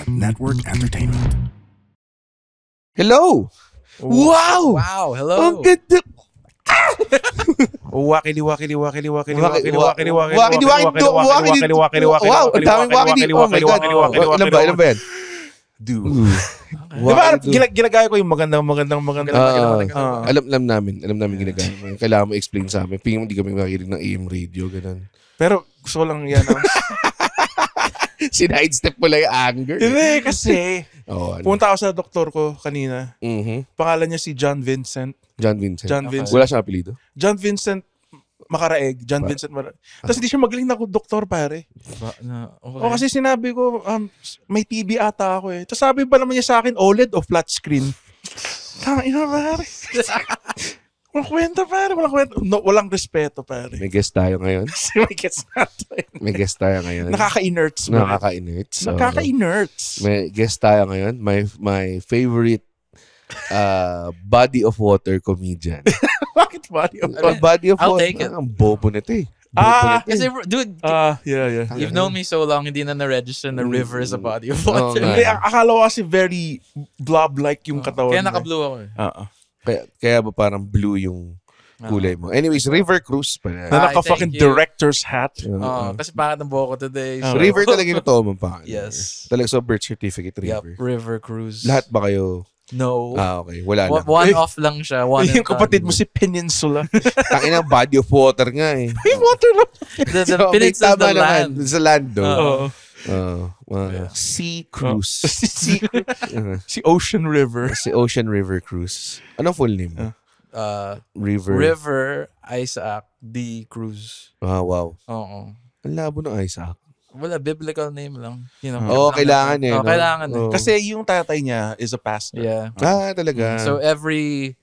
Network Entertainment. Hello! Wow! Wow, hello. Ang ganda! Wakili. Wow, ang daming wakili. Oh my God. Ilan ba yan? Dude. Diba, ginagaya ko yung magandang. Alam namin ginagaya mo. Kailangan mo explain sa amin. Pingin mo hindi kami makikinig ng AM radio, ganun. Pero gusto ko lang yan. Sinidestep mo lang yung anger. Hindi, kasi Ano? punta ako sa doktor ko kanina. Pangalan niya si John Vincent. John Vincent. Wala Wala siyang apelido? John Vincent Makaraeg. Tapos hindi siya magaling na doktor, pare. Okay. O kasi sinabi ko, may TV ata ako eh. Tapos sabi pa naman niya sa akin, OLED o flat screen. Tangina, pare. Walang kwenta, pare. No, walang respeto, pare. May guest tayo ngayon. May guest natin. Nakaka-inerts. Nakaka-inerts. May guest tayo ngayon. My favorite body of water comedian. Bakit body of water? Body of I'll water. take it. Ang bobo nito eh. Kasi, dude, Yeah. you've known me so long, hindi na na-register na river is a body of water. nga. Hindi, akala ko kasi very blob-like yung katawan. Kaya naka-blue ako eh. Kaya ba parang blue yung kulay mo? Anyways, River Cruz pala. Na naka-fucking thank you. director's hat. Kasi pangit ang buhok ko today. So, River talaga yung totoo mong pangalan. Yes. Talaga so birth certificate River. Yep, River Cruise. Lahat ba kayo? No. Okay. Wala lang. One off lang siya. One Yung kapatid mo si Peninsula. Tangina body of water nga eh. May water na. The Peninsula tama the land. naman. Sa land do. Oo. Sea Cruise. Si Ocean River. Si Ocean River Cruise. Anong full name mo? River Isaac D. Cruz. Wow. Oo. Ang labo ng Isaac. Wala, biblical name lang. You know, kailangan eh. No? Kailangan eh. Kasi yung tatay niya is a pastor. Yeah. Talaga. So every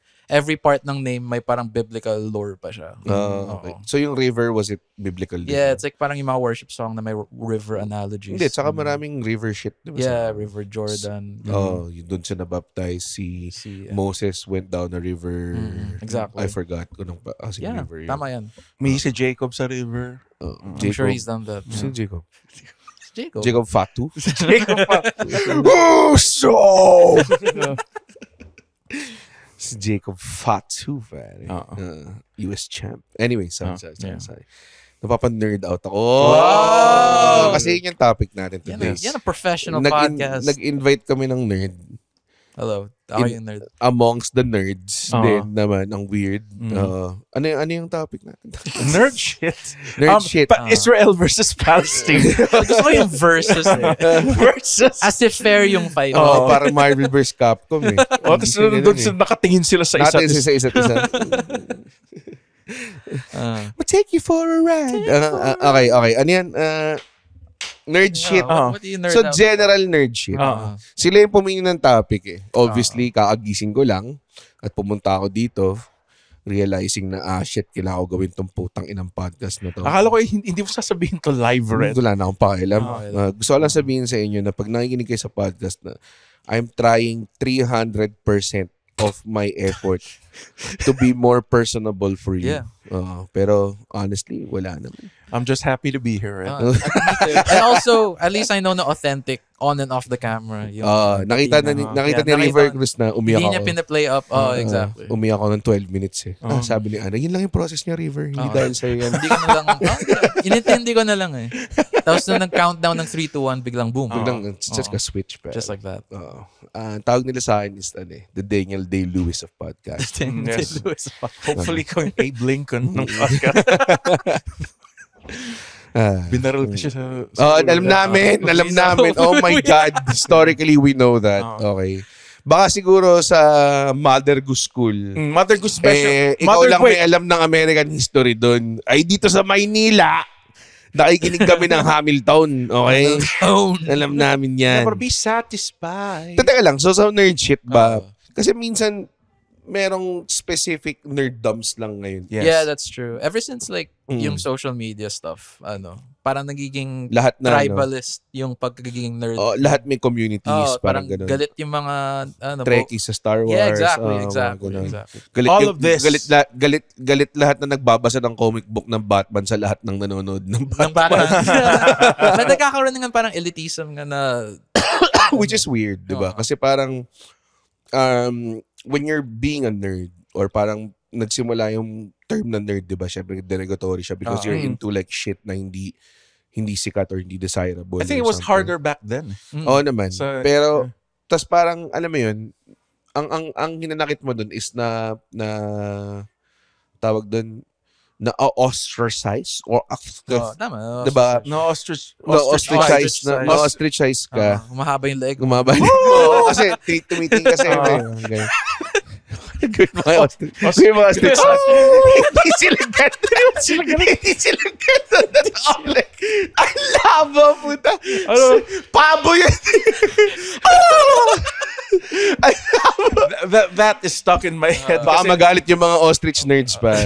part ng name may parang biblical lore pa siya. Okay. So yung river, was it biblical? Yeah, it's like parang yung mga worship song na may river analogies. Hindi, tsaka maraming river shit. Diba? Yeah, River Jordan. Yung doon siya nabaptize si Moses went down a river. Exactly. I forgot kung anong river yun. Tama yan. May si Jacob sa river. I'm sure he's done that. Sino Jacob? Jacob. Jacob Fatu? Jacob pa. Si Jacob Fatu, pare. US champ. Anyway, sorry. Napapa-nerd out ako. Wow! Kasi yun yung topic natin today. Yan ang professional podcast. Nag-invite kami ng nerd. Hello. Ako yung nerd. Amongst the nerds din naman, ang weird. Ano yung topic natin? Nerd shit. Nerd shit. Israel versus Palestine. Gusto ko yung versus eh. Versus. As if fair yung fight. Parang Marvel vs. Capcom eh. Tapos doon nakatingin sila sa isa't isa. Natin sa isa't isa. We'll take you for a ride. Okay. Ano yan? Nerd shit. What do you nerd So, out? general nerd shit. Sila yung pumili ng topic eh. Obviously, kakagising ko lang at pumunta ako dito realizing na, shit, kailangan ko gawin tong putang inang podcast na to. Akala ko hindi mo sasabihin to live, Red. Wala na akong pakialam. Gusto ko lang sabihin sa inyo na pag nakikinig kayo sa podcast na I'm trying 300% of my effort to be more personable for you. Yeah. Pero honestly, wala naman. I'm just happy to be here. Red. And also, at least I know na authentic on and off the camera. Yung, nakita ni River Cruz na umiyak hindi niya ako. pinaplay up. Exactly. Umiyak ako ng 12 minutes eh. Sabi ni Ana, yun lang yung process niya, River. Hindi dahil sa'yo yan. Hindi ko na lang, inintindi ko na lang eh. Tapos nung nag-countdown ng 3, 2, 1, biglang boom. Biglang, just ka-switch pa. Just like that. Tawag nila sa akin is the Daniel Day-Lewis of podcast. Yes. Hopefully ko yung Abe Lincoln ng podcast. Binaril ko siya sa alam namin. Oh my God. Historically, we know that. Okay. Baka siguro sa Mother Goose School. Mother Goose Special. Ikaw lang may alam ng American history doon. Ay, dito sa Maynila, nakikinig kami ng Hamilton. Okay? Alam namin yan. Never be satisfied. Teka lang, so sa nerd shit ba? Kasi minsan, merong specific nerddoms lang ngayon. Yes. Yeah, that's true. Ever since like yung social media stuff, parang nagiging lahat na, tribalist yung pagiging nerd. Lahat may communities, parang ganun. galit yung mga Trekkies sa Star Wars. Yeah, exactly. Galit All yung, of this. Galit lahat na nagbabasa ng comic book ng Batman sa lahat ng nanonood ng Batman. May nagkakaroon nga parang elitism nga na Which is weird, di ba? Oo. Kasi parang, when you're being a nerd, or parang nagsimula yung term na nerd, di ba? Syempre, derogatory siya because you're into like shit na hindi sikat or hindi desirable. I think it or was something. harder back then. Oo naman. So, Pero, tas parang, alam mo yun, ang hinanakit mo dun is na tawag dun, na ostracize or Tama. diba? Na-ostracize ka. Humahaba yung leg. Gumaba. Oo, kasi tumiting kasi. Okay. Good mga ostrich. Yung mga ostrich. Hindi sila ganun. Hindi sila ganun. Ang laba, puta. Pabo yun. that is stuck in my head. Baka magalit yung mga ostrich nerds pa.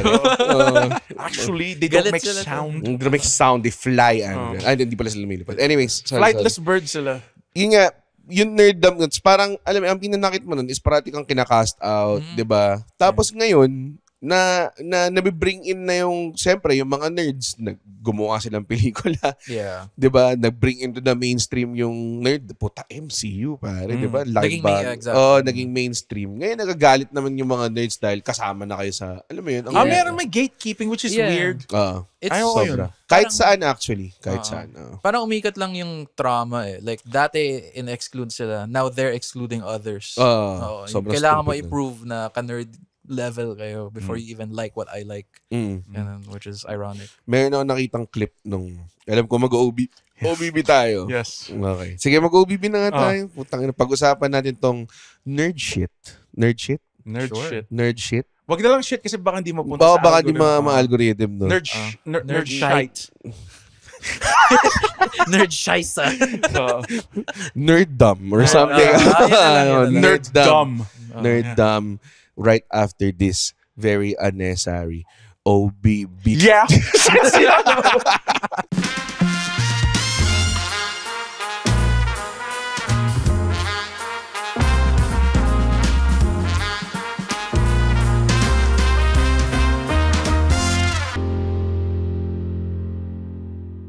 Actually, they don't Galit make sila. sound. They make sound, they fly. Ay, hindi pala sila lumilipad. Anyways, sorry. Flightless birds sila. Yun nga, yung nerddom, parang, alam mo, ang pinanakit mo nun is parati kang kinakast out, di ba? Tapos ngayon, nabibring in na yung, siyempre, yung mga nerds, gumawa silang pelikula. Yeah. Di ba? Nag-bring into the mainstream yung nerd. Puta, MCU, pare. Di ba? Naging Exactly. Naging mainstream. Ngayon, nagagalit naman yung mga nerds dahil kasama na kayo sa, alam mo yun? Meron may gatekeeping which is weird. It's Ayaw ko Sobra. yun. Kahit saan, actually. Kahit saan. Parang umikat lang yung trauma eh. Like, dati in-exclude sila. Now they're excluding others. Sobrang Kailangan mo stupid i-prove na ka-nerd level kayo before you even like what I like. Ganun, which is ironic. Meron ako nakitang clip nung, alam ko OBB tayo. Yes. Okay. Sige, mag-OBB na nga tayo. Putang ina, pag-usapan natin tong nerd shit. Nerd shit? Nerd shit. Nerd shit? Wag na lang shit kasi baka hindi mapunta sa Baka di algorithm. ma-algorithm doon. Nerd shite. Nerd shaisa. Nerd dumb or something. Yan. Nerd dumb. Nerd dumb. Right after this very unnecessary OBB. Yeah.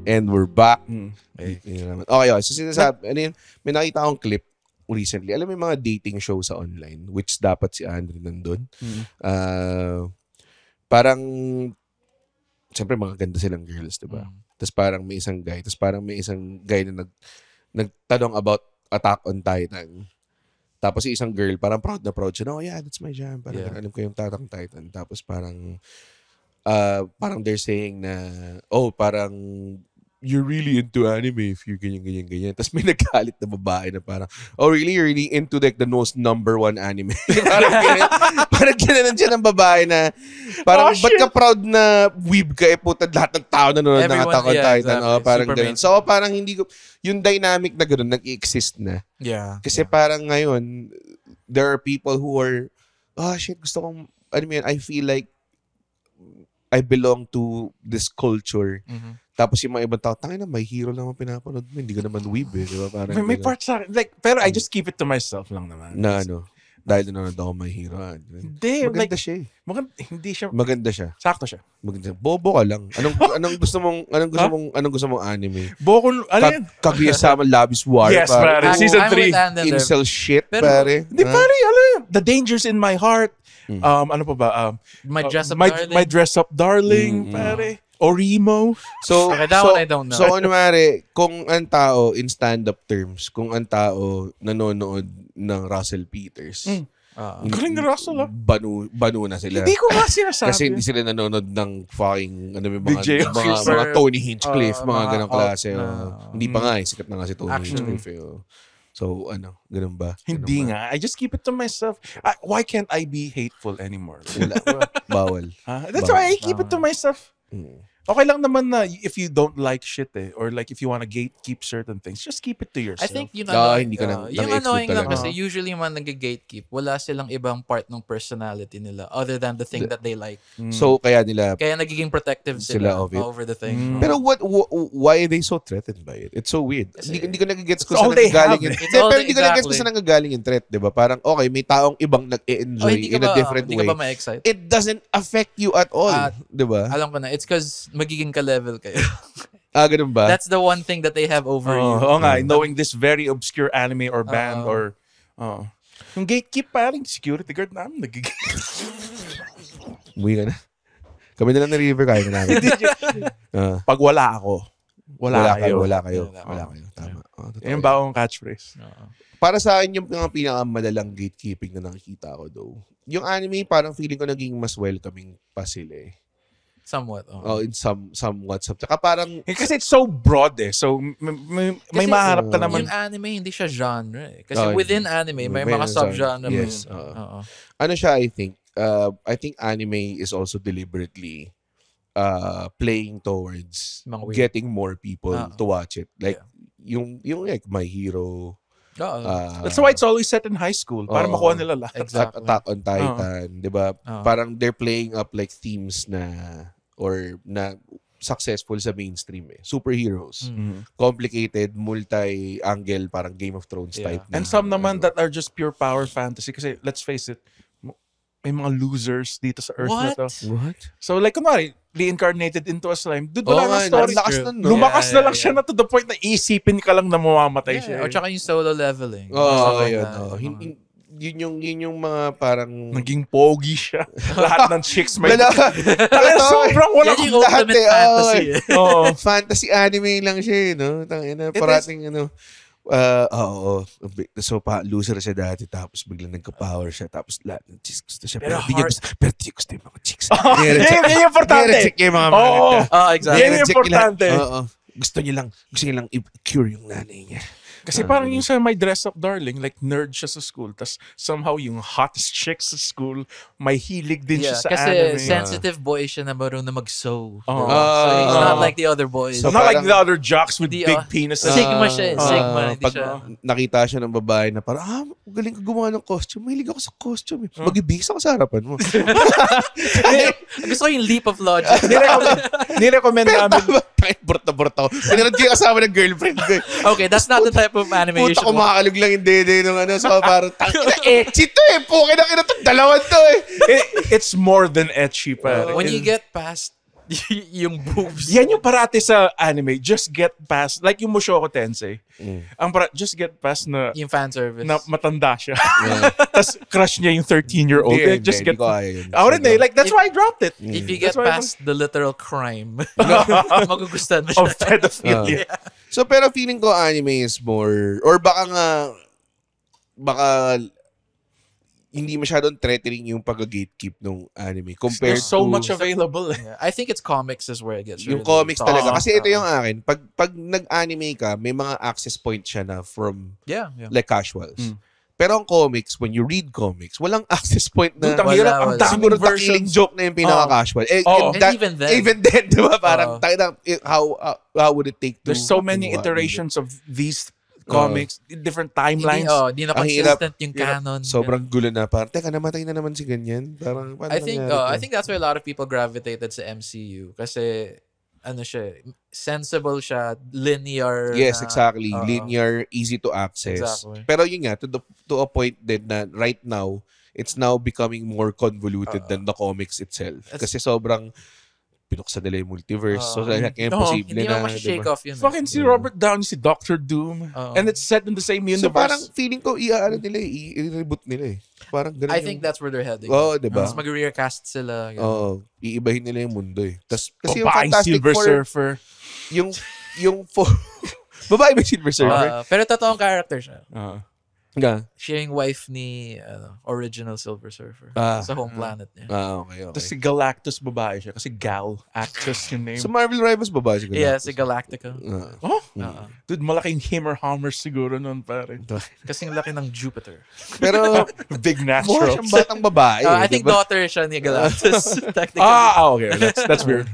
And we're back. Okay. So sinasabi, may nakita akong clip recently. Alam mo yung mga dating show sa online, which dapat si Andre nandun. Parang, siyempre mga ganda silang girls, diba? Tapos parang may isang guy na nagtanong about Attack on Titan. Tapos si isang girl, parang proud na proud siya. Oh yeah, that's my jam. Parang alam ko yung Attack on Titan. Tapos parang they're saying na, parang you're really into anime if you ganyan. Tapos may nagkalit na babae na parang, oh really? You're really into like the most number one anime? parang ginanon siya ng babae na, parang ba't ka proud na weeb ka? Puta, lahat ng tao nanonood ng Attack on Titan. Exactly. Parang Super ganun. So parang hindi ko, yung dynamic na ganun, nag-exist na. Yeah. Kasi parang ngayon, there are people who are, gusto kong, I feel like I belong to this culture. Tapos yung mga ibang tao, tangin na, may hero lang ang pinapanood mo. Hindi ka naman weeb eh. Diba? Parang, May part sa akin. Like, pero I just keep it to myself lang naman. na dahil nanonood ako may hero. Hindi. Maganda Like, siya eh. hindi siya. Maganda siya. Sakto siya. Maganda. Bobo ka lang. Anong gusto mong anime? Bokon, ano yan? Kaguya-sama Labis War. Yes, pare. Season I'm with 3. Andon there. Incel shit, Pero, pare. Hindi, pare, ano yan? The Dangers in My Heart. Ano pa ba? My dress up my, darling. My Dress Up Darling, pare. Orimo. So, Okay, that one I don't know. So, kung ang tao, in stand-up terms, kung ang tao nanonood ng Russell Peters, Galing ni Russell, ah. banu na sila. Hindi ko nga sinasabi. Kasi hindi sila nanonood ng fucking, DJ mga Tony Hinchcliffe, mga mga ganong klase. Hindi pa nga sikat na nga si Tony Actually. Hinchcliffe. So, ganun ba? Hindi nga. I just keep it to myself. Why can't I be hateful anymore? Bawal. That's why I keep it to myself. Okay lang naman na if you don't like shit or like if you wanna gatekeep certain things, just keep it to yourself. I think yun Hindi ka yung nang-exclude annoying lang talaga. kasi usually yung mga nag-gatekeep, wala silang ibang part ng personality nila other than the thing that they like. So, kaya nila, Kaya nagiging protective Sila sila of it. over the thing. pero why are they so threatened by it? It's so weird. Hindi ko nagigets kung all saan they have, nanggagaling eh. It's all pero they- hindi ko nagigets kung exactly. saan nanggagaling yung threat, di ba? Parang, okay, may taong ibang nag-e-enjoy in a different hindi way. ka ba ma-excite? It doesn't affect you at all. Di ba? Alam ko na, it's cause magiging ka-level kayo. Ganun ba? That's the one thing that they have over you. Oo nga, knowing this very obscure anime or band or yung gatekeep parang security guard namin Umuwi ka na. Kami na lang ni River, kaya na namin. Pag wala ako, wala kayo. Wala kayo. Tama. Totoo Yung bagong catchphrase. Para sa akin, yung mga pinakamalalang gatekeeping na nakikita ko though. Yung anime, parang feeling ko naging mas welcoming pa sila eh. Somewhat. In somewhat. Tsaka parang... Kasi it's so broad eh. So, may maharap ka naman. Yung anime, hindi siya genre eh. Kasi within anime, may mga sub-genre. Yes. Ano siya, I think anime is also deliberately playing towards getting more people to watch it. Like, yung like My Hero. That's why it's always set in high school. Para makuha nila lahat. Exactly. Attack on Titan. Diba? Parang they're playing up like themes na successful sa mainstream eh. Superheroes. Complicated, multi-angle, parang Game of Thrones type. And some naman that are just pure power fantasy. Kasi let's face it, may mga losers dito sa Earth na to. What? So like, kunwari, reincarnated into a slime. Dude, wala na story. Lakas nun, no? Lumakas na lang siya na to the point na isipin ka lang na mamamatay siya. O tsaka yung solo leveling. Yun. Yun yung mga parang... Naging pogi siya. Lahat ng chicks may... Sobrang wala yan yung ultimate fantasy. Fantasy anime lang siya, no? Tangina, parating So, loser siya dati, tapos biglang nagka-power siya, tapos lahat ng chicks gusto siya. Pero di niya gusto yung mga chicks. Yan yung importante. Check yung mga Exactly. Yan yung importante. Gusto niya lang i-cure yung nanay niya. Kasi parang yung sa My Dress Up Darling, like nerd siya sa school, tas somehow yung hottest chick sa school, may hilig din siya sa kasi anime. Kasi sensitive boy siya na marunong na mag-sew. Oh. So he's not like the other boys. So not like the other jocks with big penises. Sigma siya. Sigma. Pag nakita siya ng babae na parang, galing ka gumawa ng costume. Mahilig ako sa costume. Mag-ibigis ako sa harapan mo. Gusto ko yung leap of logic. Nirecommend namin. Burta-burta ko. Pinarad ko yung kasama ng girlfriend ko. Okay, that's not the type of animation. Puta ko makakalog lang yung dede nung So parang, ecchi to eh. Pukin na kinatong dalawan to eh. It's more than ecchi, pare. When you get past yung boobs. Yan yung parati sa anime. Just get past, like yung Mushoku Tensei. Just get past na yung fan service. na matanda siya. Tapos crush niya yung 13-year-old. Just get... Ako rin eh. Like, that's why I dropped it. If you get past the literal crime, magugustuhan mo siya. Of pedophilia. So, pero feeling ko anime is more, or baka hindi masyadong threatening yung pag-gatekeep ng anime compared There's so to... much available. I think it's comics is where it gets Yung really comics tough. talaga. Kasi ito yung akin. Pag nag-anime ka, may mga access point siya na from like casuals. Pero ang comics, when you read comics, walang access point na... Ang Siguro daming takiling joke na yung pinaka-casual. And even then, di ba? Parang, how would it take to... There's so many iterations of these comics, different timelines. Hindi na consistent yung canon. Sobrang gulo na. Parang, teka, namatay na naman si ganyan. Parang, I think that's why a lot of people gravitated sa MCU. Kasi, sensible siya, linear. Yes, exactly. Linear, easy to access. Exactly. Pero yun nga, to a point din na right now, it's now becoming more convoluted than the comics itself. Kasi sobrang pinuksan nila yung multiverse. So, like, imposible hindi na. mo shake off yun. Fucking si Robert Downey, si Dr. Doom. And it's set in the same universe. So, parang feeling ko, i-reboot nila eh. Parang ganun I think that's where they're heading. Diba? Mas mag-recast sila. Iibahin nila yung mundo eh. Kasi yung babaeng Fantastic Silver Four, Surfer. yung babae may Silver Surfer. Pero totoong character siya. Siya yung wife ni original Silver Surfer sa home planet niya. Okay. Tapos si Galactus babae siya kasi Gal actress yung name. Sa Marvel Rivals babae siguro. Yeah, si Galactica. Dude, malaking hammer siguro nun, pare. Kasing laki ng Jupiter. Pero big mukha naturals. siyang batang babae. I think daughter siya ni Galactus. Technically. Okay. That's weird.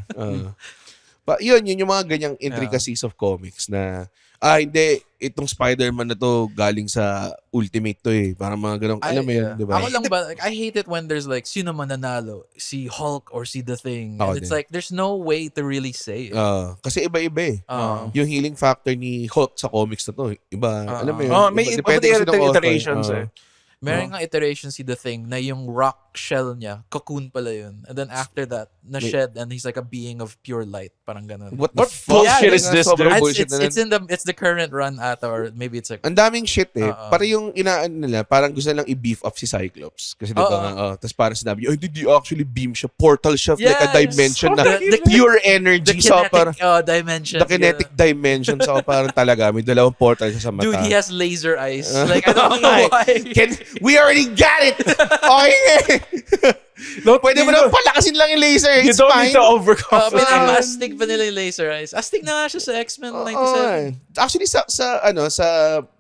Yun yung mga ganyang intricacies of comics na hindi, itong Spider-Man na to galing sa Ultimate to eh. Parang mga ganong, alam mo yun, di ba? Ako lang ba, I hate it when there's like, sino man nanalo? Si Hulk or si The Thing? And it's like, there's no way to really say it. Kasi iba-iba eh. Yung healing factor ni Hulk sa comics na to, iba. Alam mo yun? May depende kasi ng author. iterations eh. Meron nga iteration si The Thing na yung rock rock shell niya, cocoon pala yun. And then after that, na-shed and he's like a being of pure light. Parang ganun. What the bullshit fuck? is this, Sobrang dude? bullshit na It's the current run ata, or maybe it's like ang daming shit eh. Para yung inaan nila, parang gusto lang i-beef up si Cyclops. Kasi diba nga, tapos parang sinabi, oh, hindi actually beam siya. Portal siya like a dimension na pure energy. the kinetic dimension. The kinetic dimension. So parang talaga, may dalawang portal siya sa mata. Dude, he has laser eyes. Like, I don't know why. We already got it! Okay nga eh. Pwede mo na palakasin lang yung laser. You It's don't fine. need to overconfident. Pinapa-astig pa nila yung laser eyes. Astig na nga siya sa X-Men 97. Actually, sa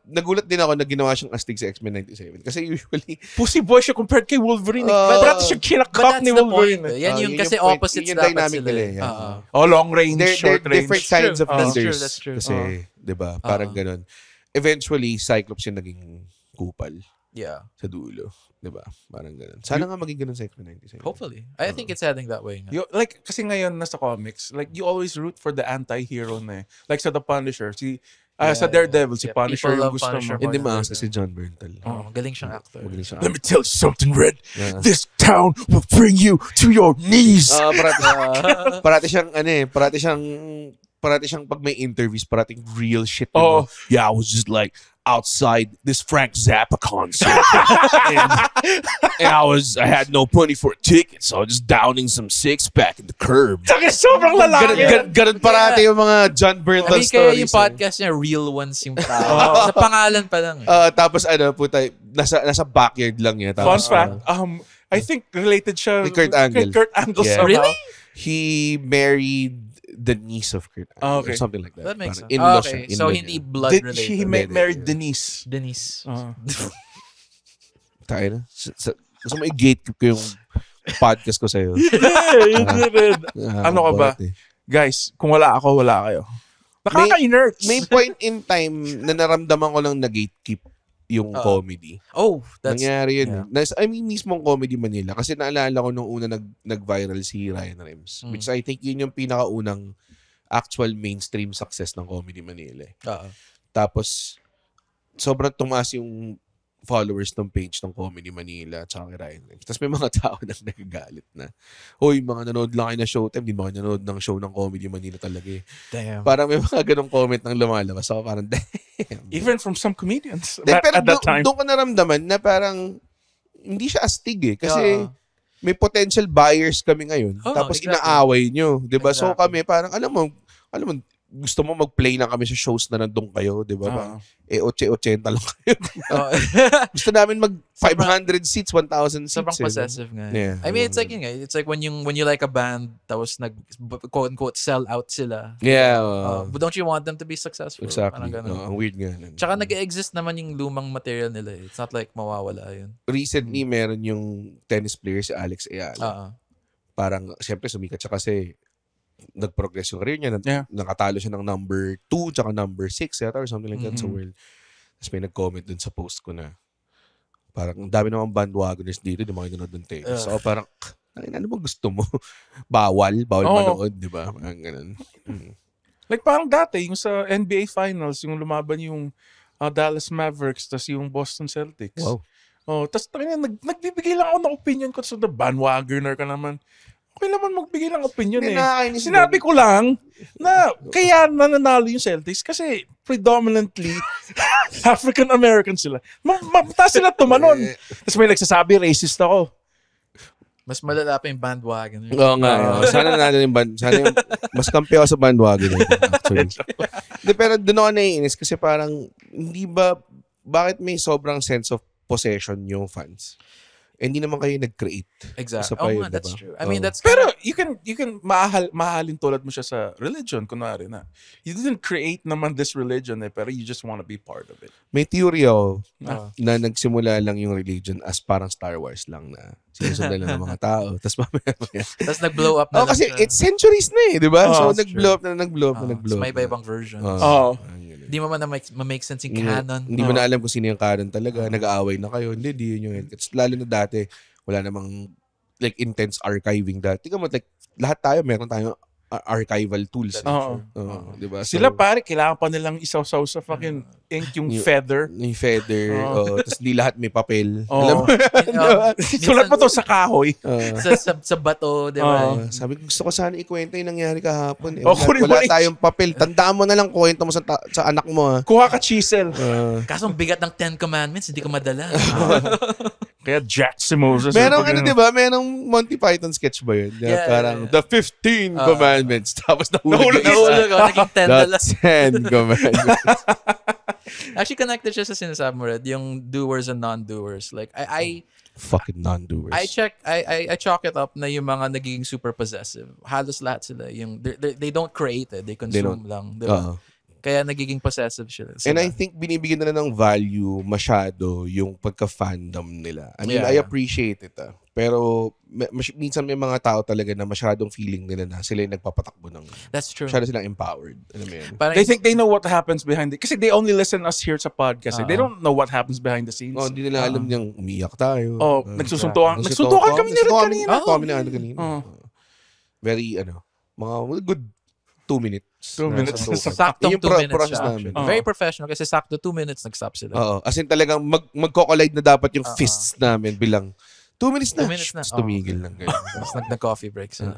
nagulat din ako na ginawa siyang astig sa X-Men 97. Kasi usually, Pussy boy siya compared kay Wolverine. Parati siya But kinakak that's ni the point. Wolverine. Yan yung kasi point. opposites Yun yung dapat dynamic sila. nila, yan. Oh, long range, they're short range. different kinds of That's leaders. true, that's true. Kasi, di ba, parang ganun. Eventually, Cyclops yung naging kupal Yeah. sa dulo. Di ba? Parang ganun. Sana nga maging ganun sa X-Men 97. Hopefully. I think it's heading that way. Like, kasi ngayon nasa comics, like, you always root for the anti-hero na eh. Like sa The Punisher, sa Daredevil, si Punisher people yung love gusto Punisher mo. Hindi more than maasa si John Berntal. Galing siyang actor. Magaling siya. Let me tell you something, Red. Yeah. This town will bring you to your knees. Parati siyang pag may interviews, parating real shit. Oh. Yeah, I was just like outside this Frank Zappa concert, and I had no money for a ticket, so I was just downing some six-pack in the curb. Sobrang lalaki. Ganun parati yung mga John I Berntal mean, kaya stories. yung podcast niya, real ones yung tao. Sa pangalan pa lang. Tapos puta, nasa backyard lang niya. Fun Tapos, fact, I think related siya Kay Kurt Angle. Kurt Angle Yeah. somehow. Really? he married the niece of Kurt Angle, Okay. or something like that. That makes Parang sense. in-law Okay, siya, so in-law hindi niya. blood Did related. she married Denise? Denise. Tayo na. Gusto mo i-gatekeep ko yung podcast ko sa'yo. Ano ka ba? Guys, kung wala ako, wala kayo. Nakaka-inert. May point in time na naramdaman ko lang na gatekeep yung comedy. Oh, that's... Nangyari yun. I mean, mismong Comedy Manila. Kasi naalala ko nung una nag-viral si Ryan Rems. Which I think yun yung pinakaunang actual mainstream success ng Comedy Manila. Tapos, sobrang tumaas yung followers ng page ng Comedy Manila at saka kay Ryan Rems. Tapos may mga tao na nagagalit na, hoy, mga nanood lang kayo na Showtime, di ba kayo nanood ng show ng Comedy Manila talaga eh. Damn. Parang may mga ganong comment nang lumalabas. So parang, damn. Even from some comedians Pero at that time. doon ko naramdaman na parang hindi siya astig eh. Kasi may potential buyers kami ngayon. Tapos exactly. inaaway nyo. Diba? So Exactly. kami parang, alam mo, gusto mo mag-play na kami sa shows na nandun kayo. Diba? 80 lang kayo. Gusto namin mag 500 seats, 1,000 seats. Sobrang possessive nga. Yeah. I mean, it's like yun nga. It's like when you like a band, tapos quote-unquote sell out sila. Yeah. But don't you want them to be successful? Exactly. Parang ganun. Ang weird nga. Tsaka nag-exist naman yung lumang material nila. It's not like mawawala yun. Recently, meron yung tennis player si Alex Ayala. Parang, siyempre, sumikat siya kasi nag-progress yung career niya. Nakatalo siya ng number 2 tsaka number 6 yata or something like that sa world. Tapos may nag-comment dun sa post ko na parang ang dami namang bandwagoners dito, di mo kayo nanood ng tennis. So parang, ano ba gusto mo? Bawal manood, di ba? Parang ganun. Like parang dati, yung sa NBA Finals, yung lumaban yung Dallas Mavericks tas yung Boston Celtics. Wow. Tapos nagbibigay lang ako ng opinion ko sa the bandwagoner ka naman. Okay naman magbigay lang opinion Sinabi ko lang na kaya nananalo yung Celtics kasi predominantly African-American sila. Mataas sila tumanon. Tapos may nagsasabi, racist ako. Mas malala pa yung bandwagon. Oo nga. Sana natin yung sana yung, mas kampi ako sa bandwagon actually. Pero doon ako naiinis kasi parang hindi ba, bakit may sobrang sense of possession yung fans? Hindi naman kayo nag-create. Exactly. Yun, That's diba? true. I mean, that's Pero you can mahalin tulad mo siya sa religion, kunwari na. You didn't create naman this religion pero you just want to be part of it. May theory ako na nagsimula lang yung religion as parang Star Wars lang na sinusundan lang ng mga tao. Tapos mamaya. Tapos nag-blow up na lang kasi siya. it's centuries na di ba? So nag-blow up. So may iba-ibang version. Hindi mo man na-make sense yung canon. Hindi mo na alam kung sino yung canon talaga. Nag-aaway na kayo. Hindi yun yung lalo na dati, wala namang like intense archiving dati. Tingnan mo, like, lahat tayo, meron tayong archival tools. Oo. Diba? Sila pare, kailangan pa nilang isaw-saw sa fucking ink yung feather. Yung feather. Tapos di lahat may papel. Oh. Sulat mo to sa kahoy. sa bato, di ba? Sabi ko, gusto ko sana ikwento yung nangyari kahapon. Kunin Wala tayong papel. Tandaan mo na lang, kwento mo sa anak mo. Kuha ka chisel. Kaso ang bigat ng 10 Commandments, hindi ko madala. Kaya Jack Simosa. Merong diba? Merong Monty Python sketch ba yun? Yeah, parang the 15 commandments. Tapos Nahulog ako, naging 10 the dala. 10 commandments. Actually, connected siya sa sinasabi mo, Red, yung doers and non-doers. Like, I Fucking non-doers. I chalk it up na yung mga nagiging super possessive. Halos lahat sila. Yung, they don't create it. They consume lang. Diba? Kaya nagiging possessive sila. And I think binibigyan nila ng value masyado yung pagka-fandom nila. I mean, I appreciate it. Pero minsan may mga tao talaga na masyadong feeling nila na sila yung nagpapatakbo ng... That's true. Masyado silang empowered. Alam mo yun? They think they know what happens behind it. Kasi they only listen us here sa podcast. They don't know what happens behind the scenes. Hindi nila alam niyang umiyak tayo. Nagsusuntukan. Nagsuntukan kami ni Red kanina. Kami na kanina. Very, mga good 2 minutes. 2 minutes. Saktong 2 minutes process siya. namin. Very professional kasi sakto 2 minutes nag-stop sila. As in talagang magko-collide na dapat yung fists namin bilang 2 minutes na. 2 minutes na. Tumigil lang kayo. Tapos nag-coffee break sila.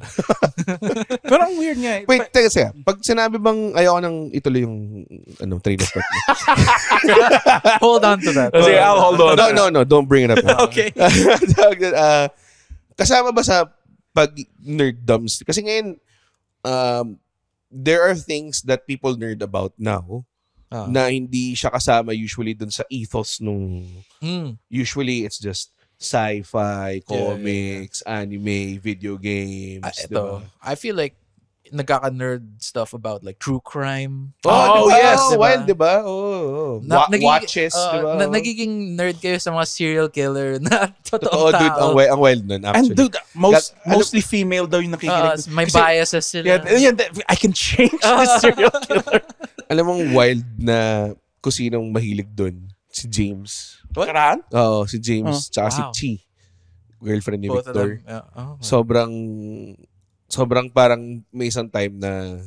Pero ang weird nga. Wait, teka siya. Pag sinabi bang ayoko nang ituloy yung train of thought mo. Hold on to that. Sige, I'll hold on. No. Don't bring it up. Okay. Kasama ba sa pag-nerddoms? Kasi ngayon, there are things that people nerd about now na hindi siya kasama usually dun sa ethos nung usually it's just sci-fi, comics, anime, video games. Ito, I feel like nagkaka-nerd stuff about like true crime. Yes, diba? wild, diba? Watches, diba? Nagiging nerd kayo sa mga serial killer na Totoo, totoong tao. dude, ang wild nun, And actually. dude, mostly female daw yung nakikinig. May biases sila. I can change the serial killer. Alam mong wild na kung sinong mahilig dun? Si James. Karaan? Oo, si James. Tsaka si Wow. Chi. Girlfriend ni Both of Victor. them. Sobrang parang may isang time na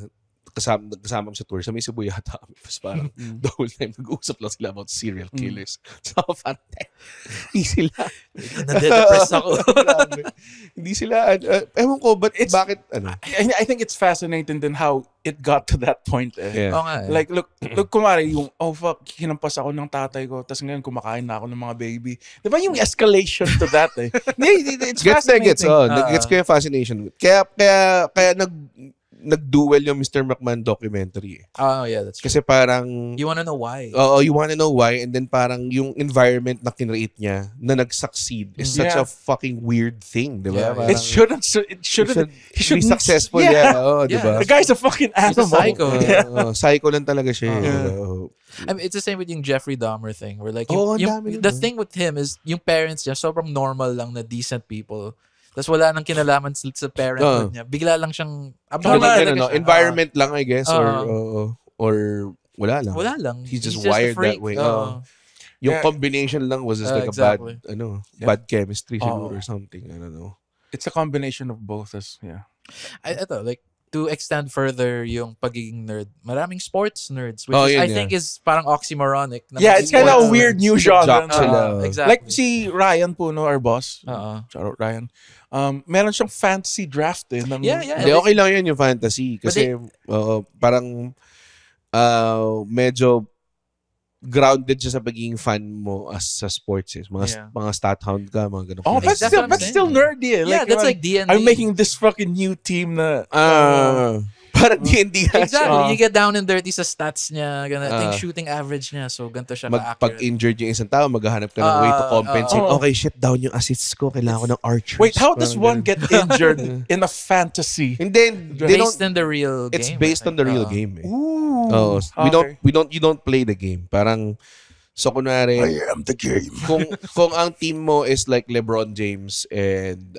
kasama sa tour sa may Cebu yata kami. Tapos parang the whole time nag-uusap lang sila about serial killers. So, hindi sila. Nade-depress ako. Hindi sila, ewan ko, bakit, I think it's fascinating din how it got to that point. Yeah. Oo nga. Like, look, kumari yung, hinampas ako ng tatay ko, tapos ngayon kumakain na ako ng mga baby. Di ba yung escalation to that It's fascinating. Gets ko yung fascination. Kaya nag-duel yung Mr. McMahon documentary. Oh, yeah, that's true. Kasi parang... You wanna know why? you wanna know why, and then parang yung environment na kinreate niya na nag-succeed is such a fucking weird thing, di ba? Yeah, It shouldn't He should be successful, di ba? The guy's a fucking animal. He's a psycho. Psycho lang talaga siya. I mean, it's the same with yung Jeffrey Dahmer thing where like ang yung, dami the nun. thing with him is yung parents niya sobrang normal lang na decent people. Tapos wala nang kinalaman sa parenthood niya. Bigla lang siyang abnormal talaga siya. Environment lang, I guess, or wala lang. Wala lang. He's just a wired freak. that way. Yung combination lang was just like exactly. a bad chemistry siguro or something. I don't know. It's a combination of both. Ito, like, to extend further yung pagiging nerd, maraming sports nerds, which I think is parang oxymoronic. It's kind of a weird new genre. Exactly. Like si Ryan Puno, our boss. Shout out Ryan. Meron siyang fantasy draft ng... Hindi, okay lang yun yung fantasy. Kasi parang medyo grounded siya sa pagiging fan mo as sa sports. Mga stat hound ka, mga ganun. Oh, but still nerdy. That's like D&D. I'm making this fucking new team na... Parang D&D nga Exactly. You get down and dirty sa stats niya. Think shooting average niya. So, ganito siya ka-accurate. Pag-injured yung isang tao, maghahanap ka ng way to compensate. Okay, shit, down yung assists ko. Kailangan ko ng archers. Wait, how does one get injured in a fantasy? And then, based on the real game. It's based on the real game. Ooh. You don't play the game. Parang, so kunwari, I am the game. kung ang team mo is like LeBron James and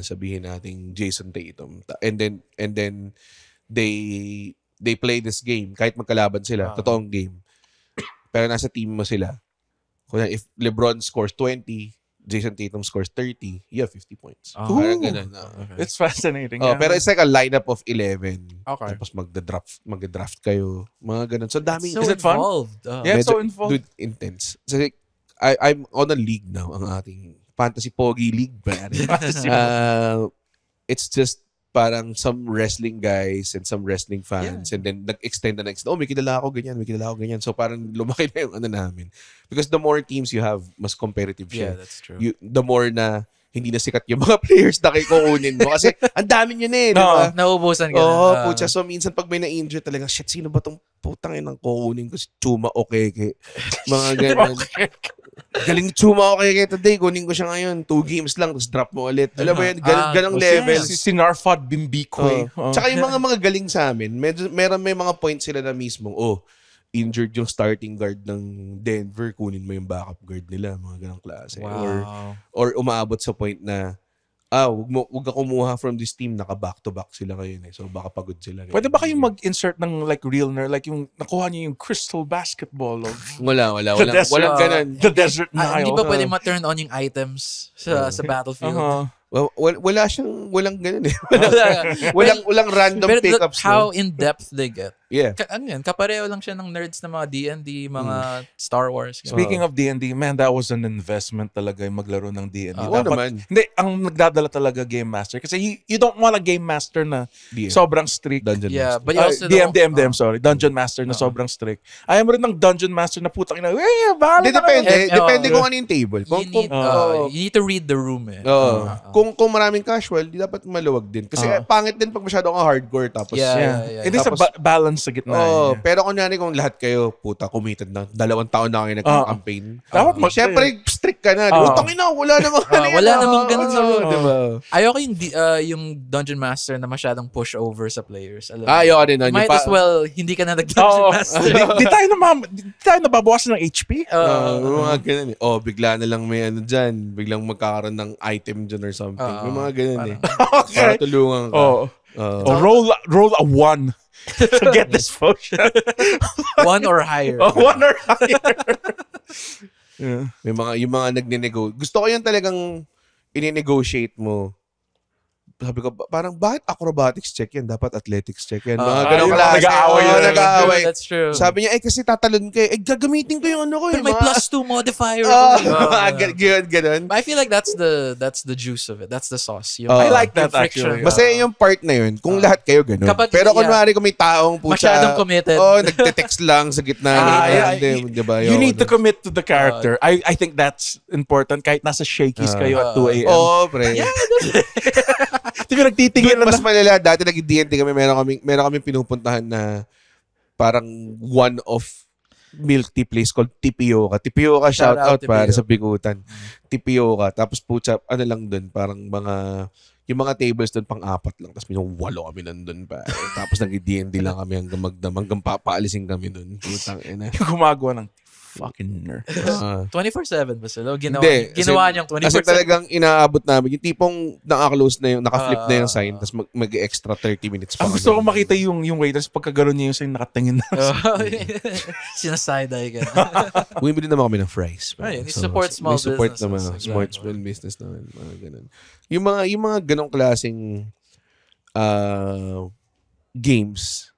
sabihin nating Jason Tatum. And then they play this game kahit magkalaban sila, totoong game. Pero nasa team mo sila. Kung if LeBron scores 20, Jason Tatum scores 30, you have 50 points. Oh. Parang ganun. It's fascinating. Pero it's like a lineup of 11. Okay. Tapos magda-draft kayo. Mga ganun. So, daming... So Is it fun? involved. Yeah, it's so medyo- involved. Dude, intense. So, like, I'm on a league now, ang ating Fantasy Pogi League. It's just parang some wrestling guys and some wrestling fans and then nag-extend na may kilala ako ganyan. So parang lumaki na yung ano namin. Because the more teams you have, mas competitive Yeah, siya. that's true. The more na hindi na sikat yung mga players na kukunin mo. Kasi ang dami nyo di ba? Nauubusan ka Oo, na. putya. So, minsan pag may na-injure talaga, shit, sino ba tong putang inang kukunin ko? Si Chuma Okeke. Mga ganun. Galing Chuma Okeke today. Kunin ko siya ngayon. 2 games lang, tapos drop mo ulit. Alam mo yan, ganong level. Si Narfad Bimbikwe. Tsaka yung mga galing sa amin, may mga points sila na mismo, injured yung starting guard ng Denver, kunin mo yung backup guard nila, mga ganong klase. Wow. Or umaabot sa point na wag ka kumuha from this team, naka back-to-back sila ngayon So baka pagod sila. Pwede ba kayong mag-insert ng like real nerd? Like yung nakuha niyo yung crystal basketball of Walang ganun. the Desert Hindi Nile. ba pwede ma-turn on yung items sa battlefield? Walang ganun walang random But look pickups. how in-depth they get. Yeah. Kapareho lang siya ng nerds na mga D&D, mga Star Wars. Speaking of D&D, man, that was an investment talaga yung maglaro ng D&D. Oo naman. Hindi, ang nagdadala talaga Game Master. Kasi you don't want a Game Master na DM. sobrang strict. Dungeon Yeah, Master. but you also DM, sorry. Dungeon Master na sobrang strict. Ayaw mo rin ng Dungeon Master na putang ina, bahala na Depende. kayo. Depende kung ano yung table. You need to read the room Kung maraming casual, di dapat maluwag din. Kasi pangit din pag masyado kang hardcore. Tapos, Yeah. It is a balance sa gitna. pero kunyari kung lahat kayo, committed na. 2 taon na kayo nagka-campaign. Dapat Siyempre, strict ka na. Utang ina, wala namang wala namang ganun sa room. Diba? Ayoko yung Dungeon Master na masyadong push over sa players. Alam mo? Ayoko din. Might as well, hindi ka na nag-Dungeon Master. Di tayo nababawasan ng HP? Mga ganun bigla na lang may dyan. Biglang magkakaroon ng item dyan or something. May mga ganun Okay. Para tulungan ka. Roll a 1 to get this potion. 1 or higher. 1 or higher. May yung mga gusto ko yan talagang ini-negotiate mo. Sabi ko, parang bakit acrobatics check yan? Dapat athletics check yan. Mga ganun klase. Nag-aaway. That's true. Sabi niya, kasi tatalon kayo. Gagamitin ko yung ano ko. Pero may +2 modifier. Ganun. I feel like that's the juice of it. That's the sauce. I like that friction. actually. Basta yung part na yun, kung lahat kayo ganun. Pero kunwari kung may taong masyadong committed. nagte-text lang sa gitna. Diba? You need to commit to the character. I think that's important. Kahit nasa shakies kayo at 2 a.m. Pre. Di ba nagtitingin Mas malala, dati nag-D&D kami, meron kami pinupuntahan na parang one of milk tea place called Tipioca. Tipioca, shout out para sa Bigutan. Tipioca. Tapos ano lang dun, parang yung mga tables dun pang-4 lang. Tapos minsan 8 kami nandun pa. Tapos nag-D&D lang kami hanggang paalisin kami dun. Putang ina. Gumagawa ng fucking nerd. 24/7 ba sila? Ginawa niyang 24/7. Kasi talagang inaabot namin. Yung tipong naka-close na yung, naka-flip na yung sign, tapos mag-extra 30 minutes pa. Ang gusto ko makita yung waiters pagkaganon niya yung sign nakatingin na. Sinaside-eye ka. Bumibili naman kami ng fries. Support small business. Support naman. Small business naman. Mga ganun. Yung mga ganong klaseng games,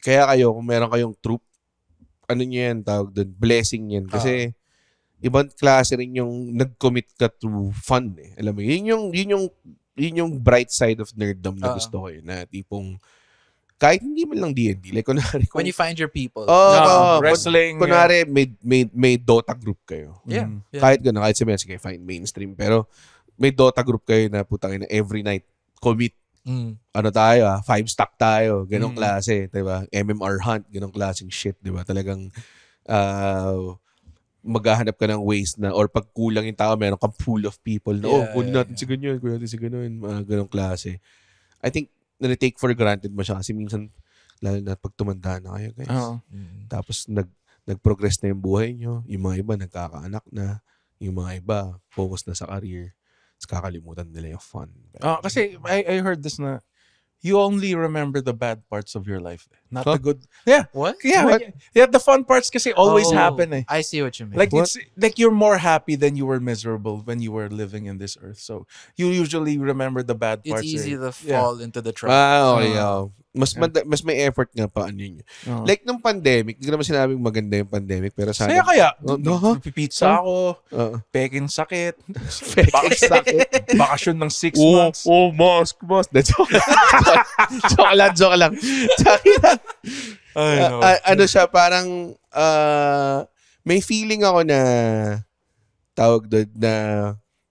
kaya kayo, kung meron kayong troop, ano nyo yan, tawag doon, blessing yan. Kasi, ibang klase rin yung nag-commit ka to fun Alam mo, yun yung bright side of nerddom na gusto ko na tipong, kahit hindi man lang D&D, like kunwari. When you find your people. Wrestling. Kunwari, may Dota group kayo. Yeah. Kahit gano'n, kahit sabihin, sige, fine, mainstream. Pero, may Dota group kayo na putangin na every night, commit. Ano tayo 5-stack tayo, ganong klase, 'di ba? MMR hunt, ganong klaseng shit, 'di ba? Talagang maghahanap ka ng ways na or pag kulang yung tao, meron kang pool of people na kunin natin si ganyan, kunin natin si ganun, mga ganong klase. I think na-take for granted mo siya kasi minsan lalo na pag tumanda na kayo, guys. Tapos nag-progress na yung buhay nyo, yung mga iba nagkakaanak na, yung mga iba focus na sa career. Kakalimutan nila yung fun. Kasi I heard this na you only remember the bad parts of your life. Not Huh? the good. Yeah. What? Yeah. What? Yeah, the fun parts kasi always Oh, happen eh. I see what you mean. Like What? it's like you're more happy than you were miserable when you were living in this earth. So you usually remember the bad it's parts. easy eh. to fall into the trap. Okay. Mas may effort nga pa ano yun. Oo. Like nung pandemic, hindi ko naman sinabing maganda yung pandemic, pero Saya sana... kaya. No. Pipizza ako. Oo. Peking sakit. Peking sakit. Bakasyon ng 6 months. mask. Joke lang. Joke lang. Ay, no. Ano siya, parang may feeling ako na tawag doon na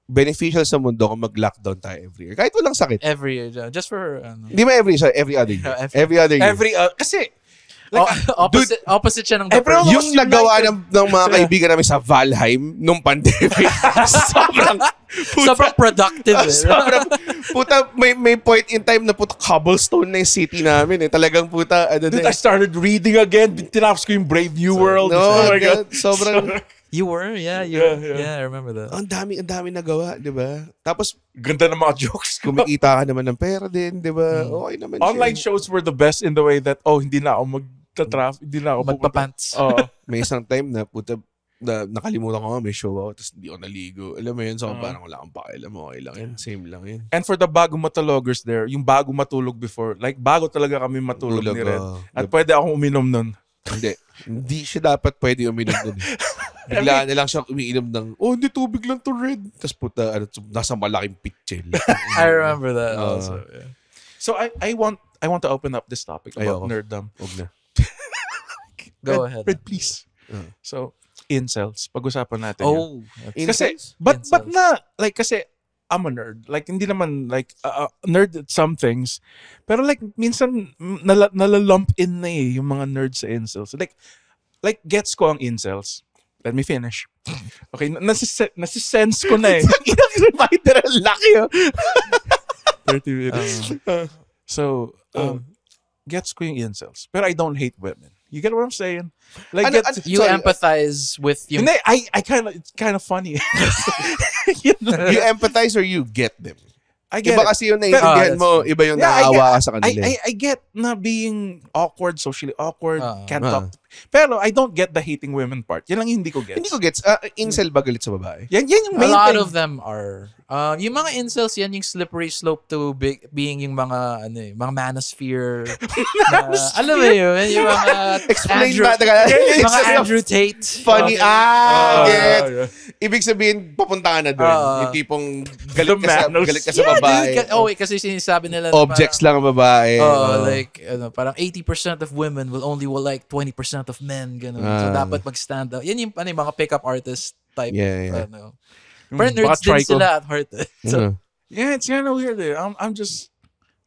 beneficial sa mundo kung mag-lockdown tayo every year. Kahit walang sakit. Every year. Just for... Hindi mo every other year. Every other year. Kasi, opposite siya ng everyone the Yung nagawa ng mga kaibigan namin sa Valheim nung pandemic, sobrang productive. sobrang, puta, may point in time na puta, cobblestone na yung city namin eh. Talagang puta, ano dude, na I started reading again. Tinapos ko yung Brave New World. No, Oh my God. sobrang, You were? Yeah, Yeah. I remember that. ang dami nagawa, di ba? Tapos, Ganda ng mga jokes ko. kumikita ka naman ng pera din, di ba? Okay naman Online siya. shows were the best in the way that, hindi na ako magta-traffic. Hindi na ako pupunta. Magpapants. Oo. May isang time na puta, nakalimutan ko nga may show ako tapos hindi ako naligo. Alam mo yun, so parang wala akong pakialam. Okay lang yun. Same lang yun. And for the bago matulogers there, yung bago matulog before, like bago talaga kami matulog ni Red. At pwede akong uminom nun. Hindi siya dapat pwede uminom nun. Bigla na lang siya umiinom ng, hindi tubig lang to Red. Tapos puta, nasa malaking pitchel. I remember that also. Yeah. So I want to open up this topic about Ayoko. nerddom. Huwag na. Go Red, ahead. Red, please. So, incels. Pag-usapan natin yan. Oh, Kasi, Incels? but Incels. na, like, kasi, I'm a nerd. Like, hindi naman, like, nerd at some things. Pero, like, minsan, nalalump in na eh, yung mga nerds sa incels. Like, gets ko ang incels. Let me finish. Okay, nasisense ko na eh. Inang reminder, ang laki oh. 30 minutes. So, gets ko yung incels. Pero I don't hate women. You get what I'm saying? Like, you empathize with yung... Hindi, I it's kind of funny. You empathize or you get them? I get Iba it. kasi yung naiintindihan that's mo, iba yung Yeah, naawa ka sa kanila. I get na being awkward, socially awkward, can't Ah. talk. Pero I don't get the hating women part. Yan lang yung hindi ko get. Hindi ko gets, incel ba galit sa babae? Yan yung A main lot thing. of them are. Yung mga incels, yan yung slippery slope to being yung mga, mga manosphere. Alam mo yun? Yung mga Explain Andrew, ba? mga Andrew Tate. Funny. Get. yeah. Ibig sabihin, papunta ka na doon. Yung tipong galit ka sa Yeah, babae. dude. Kasi sinisabi nila na Objects lang ang babae. like, parang 80% of women will only like 20% of men. Ganun. So, dapat mag-stand out. Yan yung mga pick-up artist type. Yeah. Pero nerds din sila at heart. So, Yeah, it's kind of weird eh. I'm just,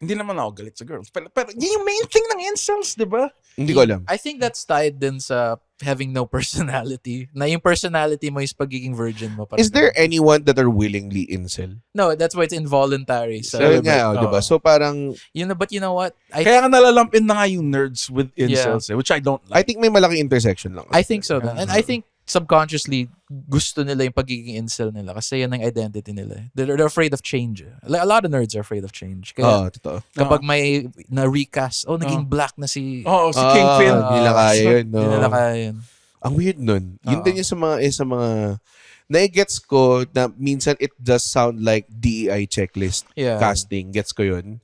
hindi naman ako galit sa girls. Pero yan yung main thing ng incels, di ba? Hindi ko alam. I think that's tied din sa having no personality. Na yung personality mo is pagiging virgin mo. Is there anyone that are willingly incel? No, that's why it's involuntary. So, So, yun nga, di ba? So, parang, but you know what? Kaya nga nalalampin na nga yung nerds with incels eh, which I don't I like. think may malaking intersection lang. I think so. And I think subconsciously, gusto nila yung pagiging incel nila kasi yan ang identity nila. They're afraid of change. Like, a lot of nerds are afraid of change. Kaya Totoo. kapag may na-recast, naging black na si... Si Kingpin. Hindi nila kaya yun, no? Hindi nila kaya yun. Ang weird nun. Yun din yung sa mga na-gets ko na minsan it does sound like DEI checklist Yeah. casting. Gets ko yun.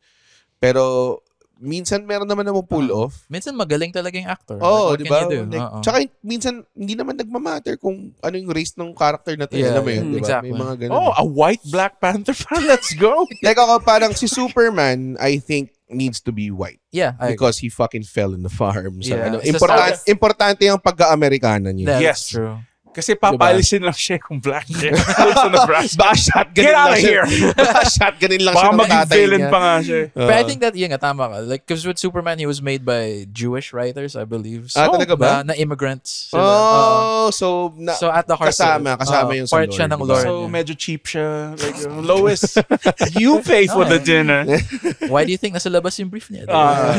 Pero minsan meron naman pull off. Minsan magaling talaga yung actor. Oo, Like, di what ba? can you do? Like, Oo. tsaka minsan hindi naman nagmamatter kung ano yung race ng character na to. Yeah, Alam mo yun, di ba? exactly. May mga ganun. A white Black Panther fan. Let's go. Like ako parang si Superman, I think needs to be white Yeah, I agree. because he fucking fell in the farm. So, Yeah. It's importante yung pagka-Amerikana niya. That's Yes. true. Kasi papalisin lang siya kung black siya. Sa Nebraska. Baka shotgunin Get out lang of siya. here. Baka shotgunin lang Baka siya ng maging tatay villain niya. pa nga siya. But I think that, nga, tama ka. Like, because with Superman, he was made by Jewish writers, I believe. So, Talaga ba? Na immigrants. Sila. Oo. So So, at the heart kasama yung sa part lore, siya ng diba? lore. So, niya. medyo cheap siya. Like, Lois, you pay for the dinner. Why do you think nasa labas yung brief niya? Ah.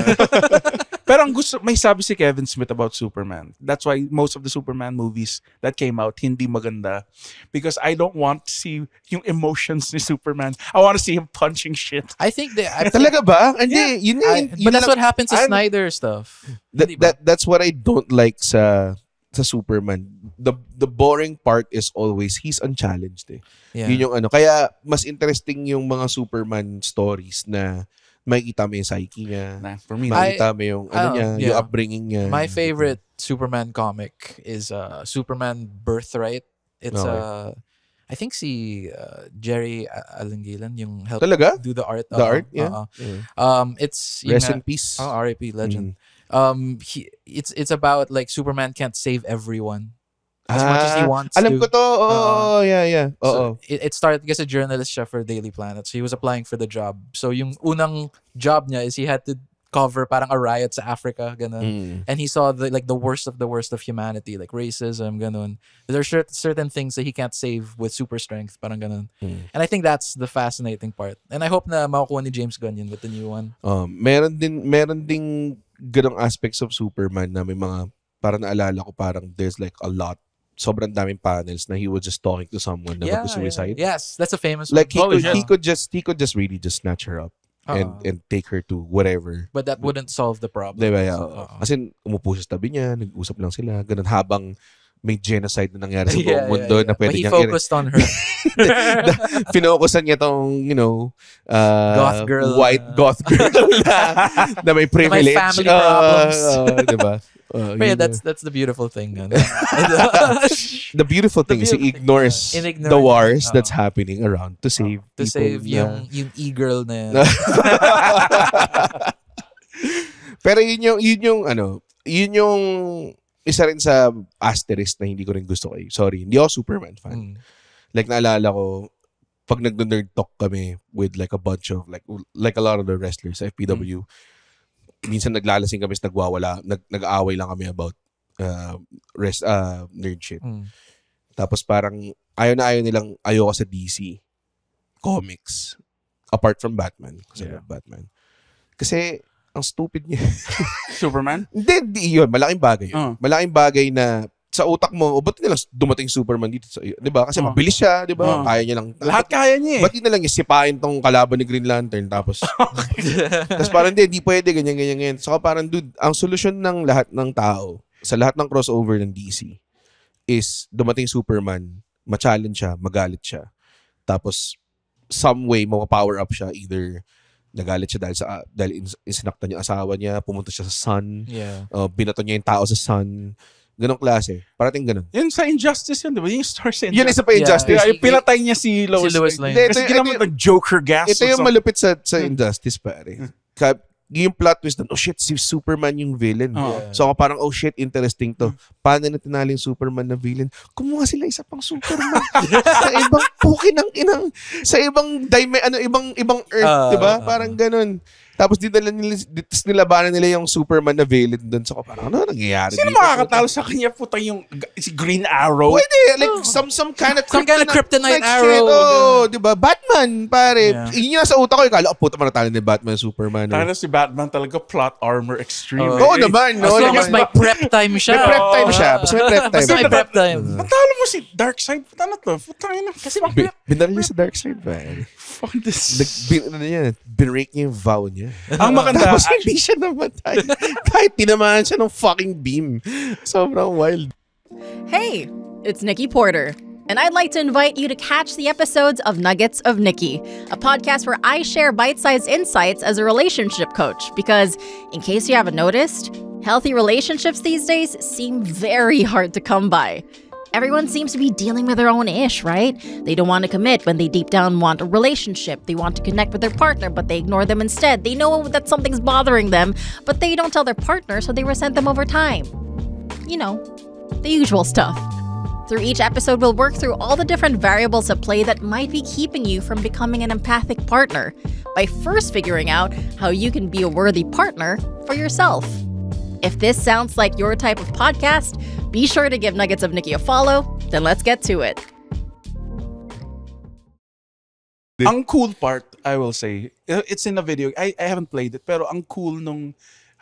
Pero ang gusto, may sabi si Kevin Smith about Superman. That's why most of the Superman movies that came out, hindi maganda. Because I don't want to see yung emotions ni Superman. I want to see him punching shit. I think Talaga ba? Hindi, yun but that's what happens to Snyder stuff. That's what I don't like sa Superman. The boring part is always he's unchallenged eh. Yeah. Yun yung ano. Kaya mas interesting yung mga Superman stories na makikita mo yung psyche niya. Nah, for me, Makikita mo yung yung upbringing niya. My favorite Superman comic is Superman Birthright. It's I think si Jerry Alangilan yung help Talaga? do the art. The art, yeah. It's Rest in peace. R.I.P. legend. It's about like Superman can't save everyone as much as he wants alam to. ko to. Yeah. So it started kasi journalist siya for Daily Planet. So he was applying for the job. So yung unang job niya is he had to cover parang a riot sa Africa, ganun. And he saw the worst of humanity, like racism, ganun. There are certain things that he can't save with super strength, parang ganun. And I think that's the fascinating part. And I hope na makukuha ni James Gunn yun with the new one. Meron ding ganong aspects of Superman na may mga, parang naalala ko, parang there's like a lot, sobrang daming panels na he was just talking to someone na mag-suicide. Yes, that's a famous like one. he could just really just snatch her up and take her to whatever. But that wouldn't solve the problem. Diba? Kasi umupo siya sa tabi niya, nag-usap lang sila, ganun, habang may genocide na nangyari sa buong mundo na pwede But he niyang focused on her. Finokusan niya tong, goth girl. White goth girl na may privilege. May family problems. Diba? But yeah, that's the beautiful thing. The beautiful thing is he ignores the wars that's happening around to save people. Yung e-girl na yan. Pero yun yung isa rin sa asterisk na hindi ko rin gusto kayo. Sorry, hindi ako Superman fan. Like naalala ko, pag nag-nerd talk kami with like a bunch of like a lot of the wrestlers sa FPW, minsan naglalasing kami sa nagwawala, nag-aaway lang kami about nerd shit. Tapos parang ayaw nilang ayoko sa DC comics apart from Batman. Kasi ang stupid niya. Superman? Hindi yun. Malaking bagay yun. Malaking bagay na sa utak mo, ba't nilang dumating Superman dito sa iyo? Diba? Kasi mabilis siya, diba? Kaya niya lang. Lahat kaya niya eh. Ba't na lang isipain tong kalaban ni Green Lantern tapos parang hindi pwede, ganyan. So parang dude, ang solusyon ng lahat ng tao, sa lahat ng crossover ng DC, is dumating Superman, ma-challenge siya, magalit siya. Tapos, some way, power up siya, either nagalit siya dahil sinaktan yung asawa niya, pumunta siya sa sun, binato niya yung tao sa sun, ganong klase. Parating ganon. Yun sa Injustice yun, di ba? Yung story sa Injustice. Yun isa pa Injustice. Yung pinatay niya si Lois Lane. Kasi ginamit ng Joker gas. Ito yung malupit sa Injustice, pare. Yung plot twist na, oh shit, si Superman yung villain. So ako parang, oh shit, interesting to. Paano na tinali yung Superman na villain? Kumuha sila isa pang Superman. Sa ibang pukin ng inang, sa ibang ibang Earth, diba? Parang ganun. Tapos nilabanan nila yung Superman na villain doon. So parang, ano nangyayari? Sino makakatalo sa kanya? Puta yung si Green Arrow? Pwede. Like, some kind of kryptonite arrow. Shit. Oh, diba? Batman, pare. Yun yung nasa utak ko. Kala ko, puta, manatalo ni Batman, Superman. Talo si Batman talaga, plot armor extreme. Oo naman. As long as may prep time siya. May prep time siya. Basta may prep time. Matalo mo si Darkseid. Puta na to. Puta na. Kasi may prep. Binaril niya sa Darkseid, pare. Fuck this. Binrake niya yung vow niya. Ang maganda. Tapos hindi siya namatay. Kahit tinamaan siya ng fucking beam. Sobrang wild. Hey, it's Nikki Porter, and I'd like to invite you to catch the episodes of Nuggets of Nikki, a podcast where I share bite-sized insights as a relationship coach. Because, in case you haven't noticed, healthy relationships these days seem very hard to come by. Everyone seems to be dealing with their own ish, right? They don't want to commit when they deep down want a relationship. They want to connect with their partner, but they ignore them instead. They know that something's bothering them, but they don't tell their partner, so they resent them over time. You know, the usual stuff. Through each episode, we'll work through all the different variables at play that might be keeping you from becoming an empathic partner by first figuring out how you can be a worthy partner for yourself. If this sounds like your type of podcast, be sure to give Nuggets of Nikki a follow. Then let's get to it. Ang cool part, I will say, it's in a video. I haven't played it, pero ang cool nung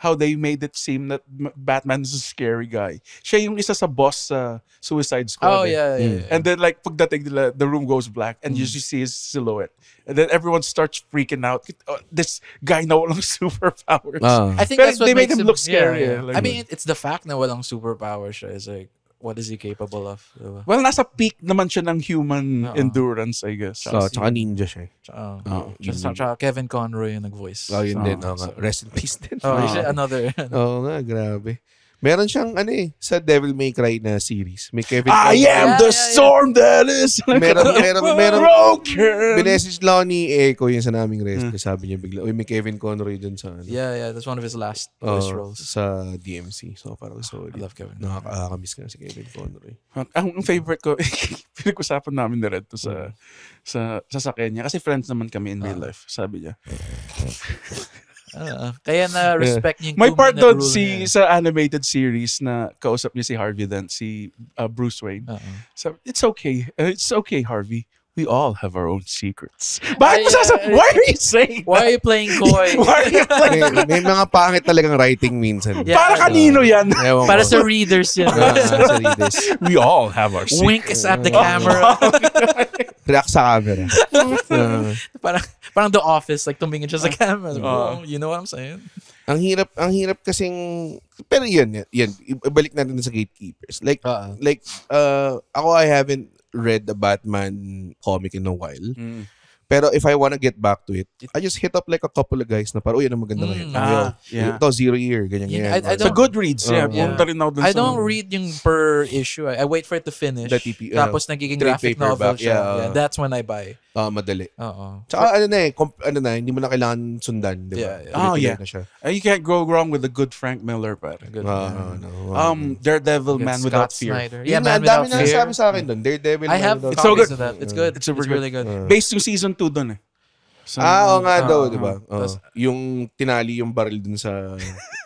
how they made it seem that Batman is a scary guy. Siya yung isa sa boss sa Suicide Squad. Oh, yeah. And then like pagdating nila, the room goes black and you just see his silhouette. And then everyone starts freaking out. Oh, this guy na walang superpowers. I think Pero that's what they made makes him look scary. Yeah. Like, I mean, it's the fact na walang superpower siya. It's like, what is he capable of? Diba? well, nasa peak naman siya ng human endurance, I guess. Tsaka ninja siya. Tsaka Kevin Conroy yung nag-voice. Yun din. Rest in peace din. Another. Nga, grabe. Meron siyang sa Devil May Cry na series. May Kevin I am the storm that is. Meron broken. binessage lang ni Echo yung sa naming rest. Sabi niya bigla, may Kevin Conroy dun sa Yeah, that's one of his last voice roles. sa DMC. So parang solid. I love Kevin. Nakakamiss ka si Kevin Conroy. Ang favorite ko, pinag-usapan namin ni Red to sa sasakyan niya. Kasi friends naman kami in real life. Sabi niya. Kaya na respect niya yung May part 2-minute doon rule niya. sa animated series na kausap niya si Harvey Dent, si Bruce Wayne. So, it's okay. It's okay, Harvey. We all have our own secrets. Bakit mo sasabi? Why are you saying Why are you playing coy? Why are you playing may mga pangit talagang writing minsan. Yeah. Para kanino yan? Ewan Para ko. sa readers yan. Sa readers. We all have our secrets. Wink is at the camera. React sa camera. parang The Office, like tumingin siya sa camera. Oh, you know what I'm saying? Ang hirap kasing pero yan. Ibalik natin sa Gatekeepers. Like ako I haven't read the Batman comic in a while. Pero if I wanna get back to it, I just hit up like a couple of guys na parang, uy, ano maganda ngayon? Yeah. Ito, Zero Year, ganyan. Sa Goodreads, yeah. Punta rin ako dun I sa- don't read yung per issue. I wait for it to finish. The TP, Tapos nagiging trade graphic paperback, novel siya. yeah. That's when I buy. Madali. Oo. Tsaka hindi mo na kailangan sundan, di ba? Yeah. Oh, Tuloy-tuloy yeah. na siya. You can't go wrong with a good Frank Miller, pare. Good. Daredevil, Good Man Scott Without Fear. Snyder. Yeah, Yeah, Man ang dami Without na Fear. sabi sa akin doon. Daredevil, I have Man Without so copies good. of that. It's good. It's super really good. good. Based yung season 2 dun eh. So, nga daw, di ba? Tas- Yung tinali yung baril dun sa...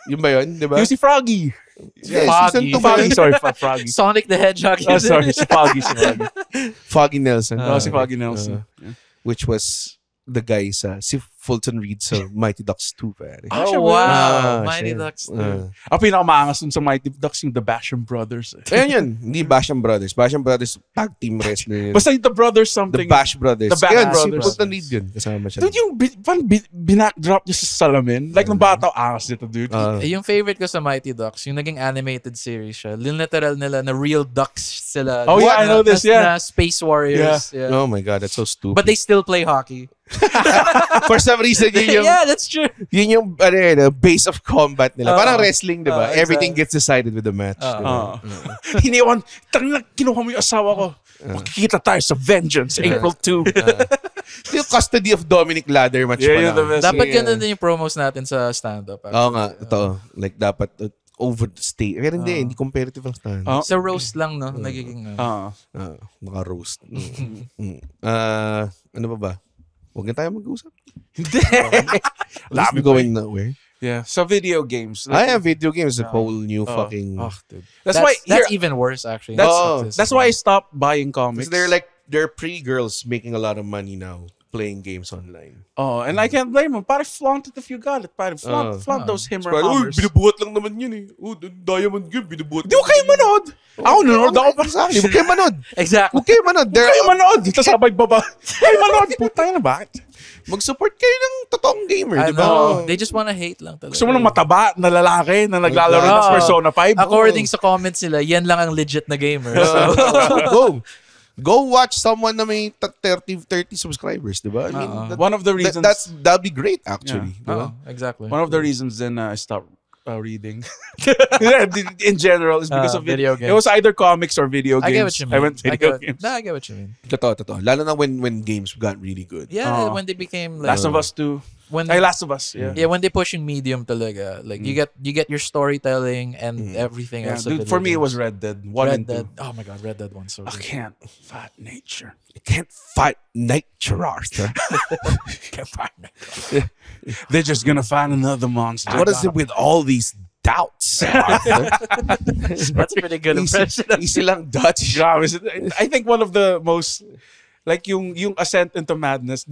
Yung ba yun, di ba? yung si Froggy. Yeah, Foggy. season 2 ba Foggy, yun? sorry, Froggy. Sonic the Hedgehog. Sorry, si Foggy. Foggy Nelson. Si Foggy Nelson. Which was the guy si Fulton Reed sa Mighty Ducks 2, pare. Oh, wow. Mighty siya. Ducks. Ang pinakamaangas dun sa Mighty Ducks yung The Basham Brothers. Ayun yun. Hindi Basham Brothers. Basham Brothers tag team wrestler yun. Basta yung The Brothers The something. Bash Brothers. The Bash Ayun, Brothers. Si Fulton Reed yun. Kasama siya. Dude, yung binackdrop niya sa salamin. Like, nung bata, angas nito, dude. Yung favorite ko sa Mighty Ducks, yung naging animated series siya. Literal nila na real ducks sila. Oh, yeah, I know this, yeah. Na Space Warriors. Yeah. Oh my God, that's so stupid. But they still play hockey. For some reason, yun yung, Yeah, that's true. yun yung base of combat nila. Parang wrestling, di ba? Exactly. Everything gets decided with the match. Di ba? Hiniwan, kinuha mo yung asawa ko. Makikita tayo sa Vengeance, April 2. Yung custody of Dominic Ladder match Yeah, pa yun lang. the best. Dapat ganun din yung promos natin sa stand-up. Oo nga, totoo. Like, dapat over the state. Pero hindi competitive ang stand. Sa roast lang, no? Nagiging... Naka-roast. Ano ba? Huwag na tayo mag-usap. Hindi. Let's be going nowhere. Yeah, so video games. I have video games. A whole new fucking... Dude. That's why That's even worse, actually. That's why I stopped buying comics. Because they're pre-girls making a lot of money now playing games online. And I can't blame them. Pare, flaunt it if you got it. Pare, flaunt those Himmer Hammers. binubuhat lang naman yun eh. Diamond Game, binubuhat. Di ko kayo manood. Ako nanood ako pa. Exactly. Huwag kayo manood. Exactly. Huwag kayo manood. Huwag kayo manood. Tapos sabay baba. Kayo manood. Puta na bakit? Mag-support kayo ng totoong gamer, I di ba? know. They just wanna hate lang talaga. Gusto mo ng mataba na lalaki na naglalaro ng Oo. Persona 5? According sa comments nila, yan lang ang legit na gamer. So, Go watch someone na may 30 subscribers, di ba? I mean, One of the reasons... that'd be great, actually. Di ba? exactly. One of the reasons then I stopped reading in general is because of video it. games. It was either comics or video games. I get what you mean. I went video games. No, I get what you mean. Totoo. Lalo na when games got really good. Yeah, when they became like Last of Us 2. when Last of Us, yeah. yeah, when they pushing medium talaga, like you get your storytelling and everything Yeah, else. of dude, video for me, it games. was Red Dead 1 Red and 2. Dead. Oh my god, Red Dead 1 so I good. can't fight nature. You can't fight nature, Arthur. Can't fight nature. They're just gonna find another monster. What is it with all these doubts, Arthur? That's a pretty good impression. Easy lang Dutch. Grabe. I think one of the most Like yung Descent into Madness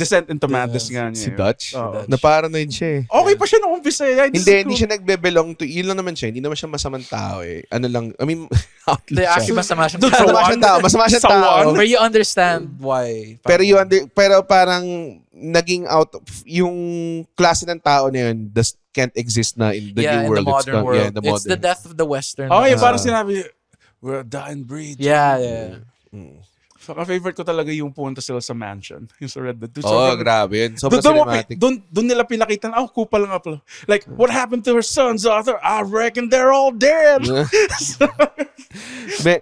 nga niya. Si Dutch. Oo. Na paranoid siya eh. Okay pa siya nung umpisa. Hindi siya nagbe-belong to, yun lang naman siya. Hindi naman siya masamang tao eh. Ano lang, I mean, Hindi, outlet actually, siya. masama siyang Masama siyang Sa tao. one? Where you understand why. Pero parang naging out of, yung klase ng tao na yun can't exist na in the new world. In the modern world. Yeah, in the It's the modern. death of the Western. Okay, parang sinabi, we're a dying breed. Yeah. Saka favorite ko talaga yung punta sila sa mansion. Yung sa Red Dead 2. Grabe yun. Sobrang cinematic. Doon nila pinakitan, kupal nga pala. Like, what happened to her sons, Arthur? I reckon they're all dead.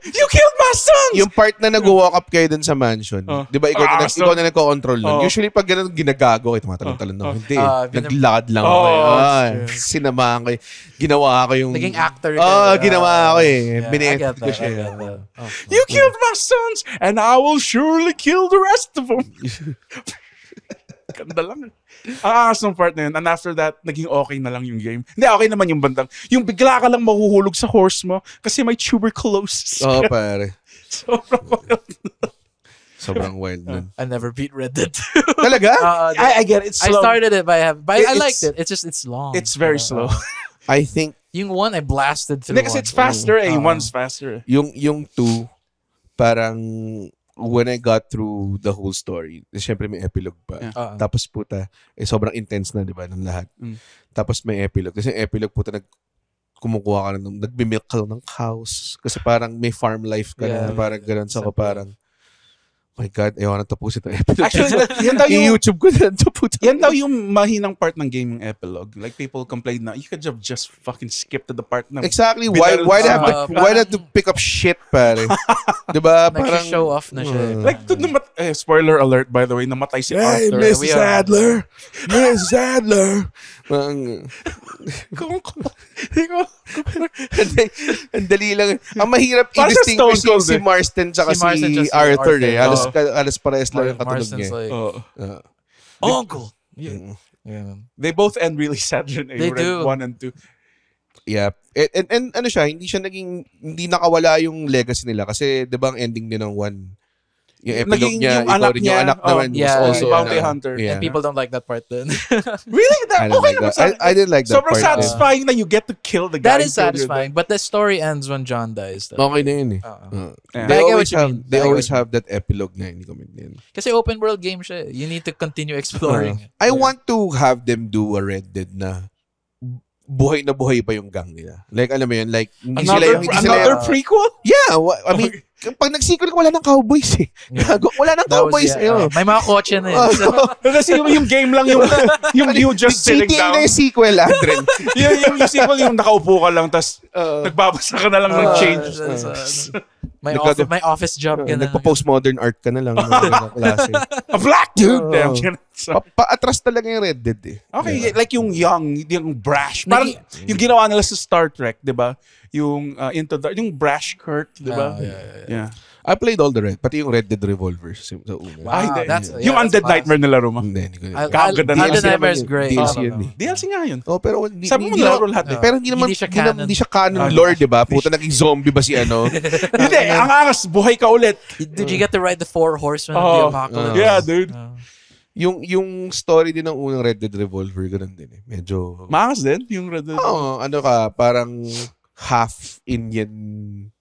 You killed my sons! Yung part na nag-walk up kayo dun sa mansion, di ba ikaw na nagko-control nun. Usually pag ganun ginagago kayo, tumatalon-talon na. Hindi, naglakad lang ako. Sinamahan ko. Ginawa ko yung... Naging actor. Ginawa ko eh. Yeah, Binetid ko I siya. get that. You killed my sons, and I will surely kill the rest of them. Ganda lang. Ang angas ng part na yun. And after that, naging okay na lang yung game. Hindi, okay naman yung bandang. Yung bigla ka lang mahuhulog sa horse mo kasi may tuberculosis. Pare. Sobrang wild nun. I never beat Red Dead. Talaga? I get it. It's I slow. started it, but I liked It's- it. It's just, it's long. It's very slow. I think Yung one, I blasted through. Hindi kasi it's faster eh. Yung one's faster eh. yung 2, parang when I got through the whole story, syempre may epilogue pa. Yeah. Tapos puta, sobrang intense na, di ba, ng lahat. Mm. Tapos may epilogue. Kasi yung epilogue puta, kumukuha ka na, nagmimilk ka ng cows. Kasi parang may farm life ka na, parang ganun. So parang, my God, ayaw na tapusin itong epilogue. Actually, yan daw yung YouTube ko na ito puta. yan daw yung mahinang part ng game, yung epilogue. Like people complain na you could have just fucking skipped to the part na Exactly. Binaril Why sa- why have to pick up shit, pare? Di ba? Parang, Nag-show off na siya. like spoiler alert by the way, namatay si Arthur. Mrs. Adler. Mrs. Adler. Parang, ang dali lang. Ang mahirap Parang sa i-distinguish Stone Cold si eh. Marston tsaka Si Marston si tsaka si Arthur eh. Arthur. Alas parehas lang yung katunog Marston's niya. like, Oh. Uncle. Yeah. They both end really sad rin eh. They do. 1 and 2. Yeah. And ano siya, hindi nakawala yung legacy nila kasi 'di ba ang ending din ng 1, yung epilogue Naging niya, yung anak niya, anak naman was yeah, also bounty na- hunter. Yeah. And people don't like that part then. Really? I didn't Okay like naman that. I didn't like that Sobrang part. satisfying na you get to kill the guy. That is satisfying, but the story ends when John dies. Though. Okay na yun eh. Yeah. They I get always what you have mean. they I get always what you have that epilogue na hindi ko maintindihan. Kasi open world game siya. You need to continue exploring. I want to have them do a Red Dead na buhay na buhay pa yung gang nila. Like, alam mo yun, like, Another prequel? yeah, I mean, pag nag-sequel ka, wala ng cowboys eh. Gago, wala ng That was, cowboys eh. may mga kotse na yun. Kasi yung game lang yung you just sitting CTA down. na yung sequel, Adren. yung sequel, yung nakaupo ka lang, tas nagbabasa ka na lang ng change. May office job ka na. Nagpa-postmodern art ka na lang. ng klase. A black dude! Damn, Pa-atras talaga yung Red Dead eh. Okay, like yung young, yung brash. Parang yung ginawa nila sa Star Trek, di ba? Yung Into the, yung brash Kurt, di ba? Yeah. I played all the Red, pati yung Red Dead Revolver sa una. Wow, Ay, that's- yung that's Undead fast. Nightmare nila, Roma. Hindi ko yun. Kaganda na. Undead DLC Nightmare naman is yun. great. DLC Oh, yun no. eh. DLC nga yun. Oh, pero Sabi mo nilaro lahat eh. Pero hindi naman Hindi siya canon. hindi siya canon lore, 'di ba? Puta naging zombie ba si ano? Hindi, ang angas, buhay ka ulit. Did you get to ride the 4 horsemen of the Oh, apocalypse? yeah, dude. Yung story din ng unang Red Dead Revolver ganun din eh. Medyo Maangas din, yung Red Dead. ano ka, parang half Indian,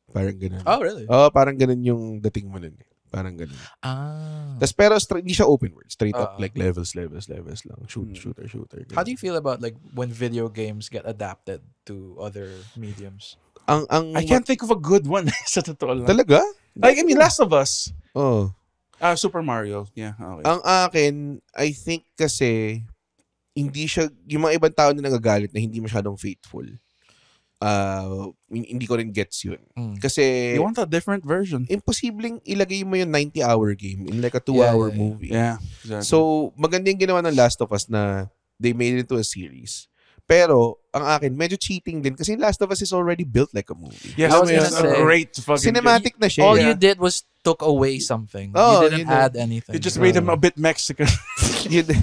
parang ganun. Oh, really? Parang ganun yung dating mo nun eh. Parang ganun. Ah. Pero hindi siya open world. Straight up like levels lang. Shooter. Ganun. How do you feel about like when video games get adapted to other mediums? I can't think of a good one sa totoo lang. Talaga? Like, I mean, Last of Us. Oh. Super Mario. Yeah, okay. Ang akin, I think kasi hindi siya, yung mga ibang tao na nagagalit na hindi masyadong faithful. Hindi ko rin gets yun. Kasi You want a different version. imposibleng ilagay mo yung 90-hour game in like a 2-hour yeah. movie. Yeah, exactly. So, maganda yung ginawa ng Last of Us na they made it into a series. Pero, ang akin, medyo cheating din kasi Last of Us is already built like a movie. yes, I was it's gonna a say, great fucking Cinematic na siya. All eh. you did was took away something. Oh, You didn't you know. add anything. You just made him a bit Mexican. Yun-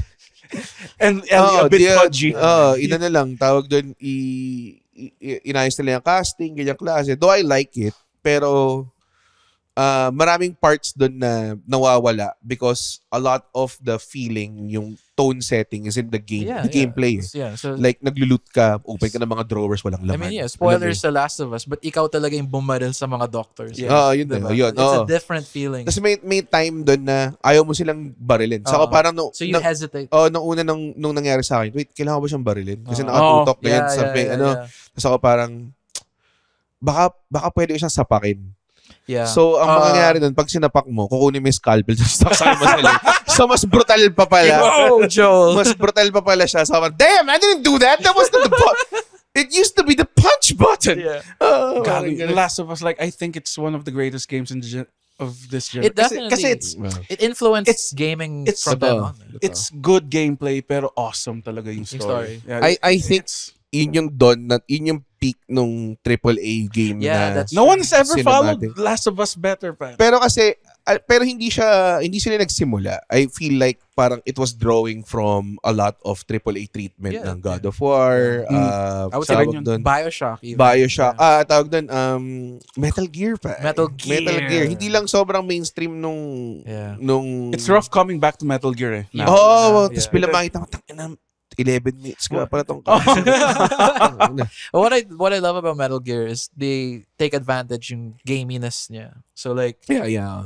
and a bit pudgy. Ina na lang, tawag doon, inayos nila yung casting, ganyang klase. Though I like it, pero maraming parts doon na nawawala because a lot of the feeling, yung tone setting is in the game, the gameplay. Yeah, so Like, nagluloot ka, open ka ng mga drawers, walang I laman. mean, spoilers sa Last of Us, but ikaw talaga yung bumaril sa mga doctors. Yun diba? yun. It's a different feeling. Tapos may time doon na ayaw mo silang barilin. Saka parang So you hesitate. nung una nung nangyari sa akin, wait, kailangan ko ba siyang barilin? Kasi nakatutok na yan sa Tapos ako parang, baka pwede ko siyang sapakin. Yeah. So, ang mangyayari nun, pag sinapak mo, kukunin mo yung scalpel, tapos taksakin mo sa leg. So, mas brutal pa pala. Oh, Joel. Mas brutal pa pala siya. So, damn, I didn't do that. That was not the button. It used to be the punch button. Yeah. Parang The Last of Us, like, I think it's one of the greatest games in of this genre. It definitely, Kasi it influenced gaming from then on. it's good gameplay, pero awesome talaga yung story. Yeah, I think yun yung peak nung AAA game na that's no one's ever cinematic. followed Last of Us better, pa. Pero kasi pero hindi sila nagsimula. I feel like parang it was drawing from a lot of AAA treatment ng God of War, I would say BioShock even. BioShock. Tawag doon Metal Gear pa. Metal Gear. Hindi lang sobrang mainstream nung It's rough coming back to Metal Gear eh. Tapos pila makita mo 11 minutes ka para tong What I love about Metal Gear is they take advantage yung gaminess niya. So like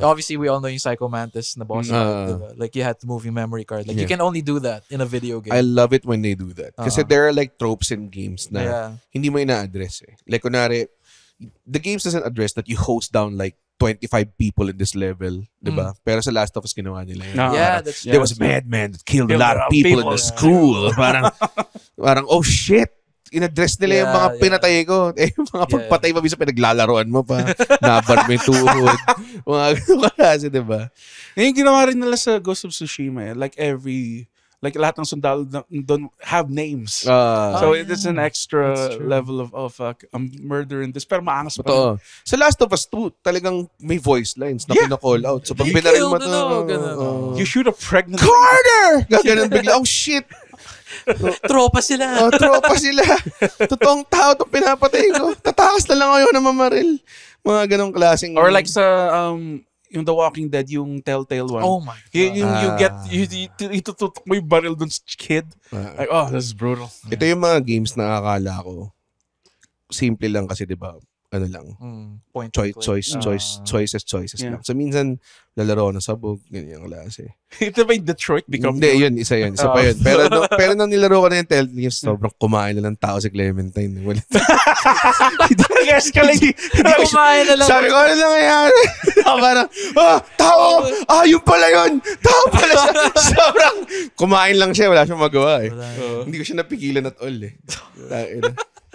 obviously we all know yung Psycho Mantis na boss fight, like you had to move your memory card. Like you can only do that in a video game. I love it when they do that. Kasi there are like tropes in games na hindi mo ina-address eh. Like kunwari, the games doesn't address that you hose down like 25 people in this level, diba? Pero sa Last of Us ginawa nila yun. There was a madman that killed a lot of people in the school. Parang, oh shit! In-address nila yung mga pinatay ko. Yung mga pagpatay mo, bisa pinaglalaroan mo pa. Nabar mo yung tuhod. Mga ganun kasi, diba? Yung ginawa rin nila sa Ghost of Tsushima eh. Like lahat ng sundalo don't have names. So it's an extra level of murder in this. Pero maangas pa rin. Sa Last of Us 2, talagang may voice lines na pina-call out. So pag binaril mo you shoot a pregnant Carter! Gaganon bigla. Oh shit! Tropa sila. Tropa sila. Totoong tao itong pinapatay ko. Tatakas na lang ayaw na mamaril. Mga ganong klaseng... Or like sa... yung The Walking Dead, yung Telltale one. Oh my God. You tututok mo yung barrel dun sa kid. Like, this is brutal. Ito yung mga games na akala ko simple lang kasi, di ba? Ano lang. Choices lang. So minsan, lalaro na sabog, ganyan yung klase. Ito ba yung Detroit become? Hindi, yun. Isa pa yun. Pero nung nilaro ko na yung Telltale, yung sobrang kumain na ng tao si Clementine. Escalate. Kumain na lang. Sabi ko, ano lang yan? Parang, tao! Yun pala yun! Tao pala siya! Sobrang kumain lang siya. Wala siyang magawa eh. Hindi ko siya napigilan at all eh.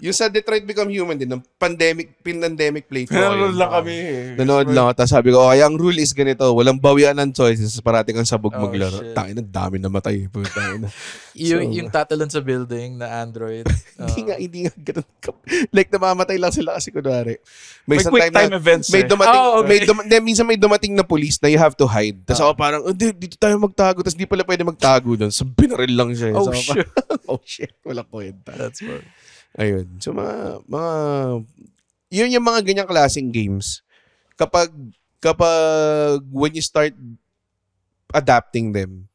Yung sa Detroit Become Human din, ng pandemic playthrough. Nanonood lang kami. Nanonood lang ako. Tapos sabi ko, ang rule is ganito, walang bawian ng choices, parati kang sabog maglaro. Tangin na, dami na matay. Yung tatalon sa building na Android. Hindi nga ganun. Like, namamatay lang sila kasi kunwari. May quick time events. Minsan may dumating na police na you have to hide. Tapos ako parang, dito tayo magtago. Tapos di pala pwede magtago doon. So, binaril lang siya. Oh, shit. Walang kwenta. That's fun. Ayun. So, yun yung mga ganyang klaseng games. Kapag when you start adapting them,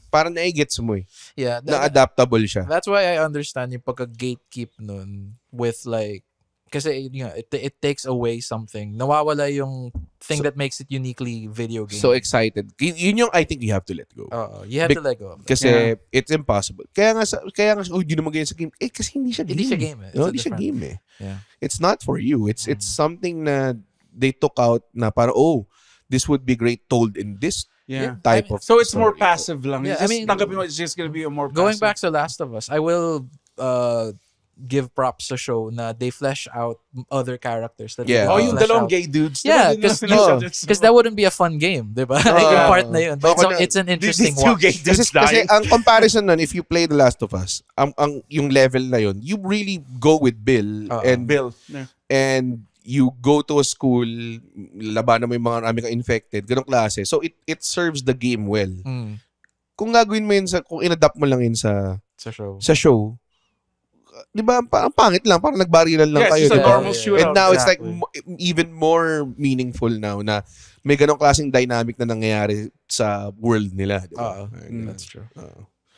parang na-gets mo eh. Yeah. Na adaptable siya. That's why I understand yung pagka-gatekeep nun with like, kasi it takes away something. Nawawala yung thing that makes it uniquely video game. So excited. Yun yung I think you have to let go. You have to let go. Kasi it's impossible. Kaya nga, di naman ganyan sa game. Kasi hindi siya game. Hindi siya game. Hindi siya game eh. Yeah. It's not for you. It's something na they took out na para, this would be great told in this type of So it's story. More passive lang. Yeah, It's just gonna be a more going passive. back to Last of Us, I will give props sa show na they flesh out other characters. That yung dalawang gay dudes. Yeah, because that wouldn't be a fun game, diba? Yung part na yun. But it's an interesting watch. Kasi ang comparison nun, if you play The Last of Us, yung level na yun, you really go with Bill and you go to a school, labanan mo yung mga marami kang infected, ganong klase. So it serves the game well. Kung gagawin mo yun kung in-adapt mo lang yun sa show, di ba, ang pangit lang, parang nagbarilan lang Yeah, kayo, it's just di a ba? normal Yeah. shootout. And now it's like Exactly. even more meaningful now na may ganong klaseng dynamic na nangyayari sa world nila, di ba? That's true.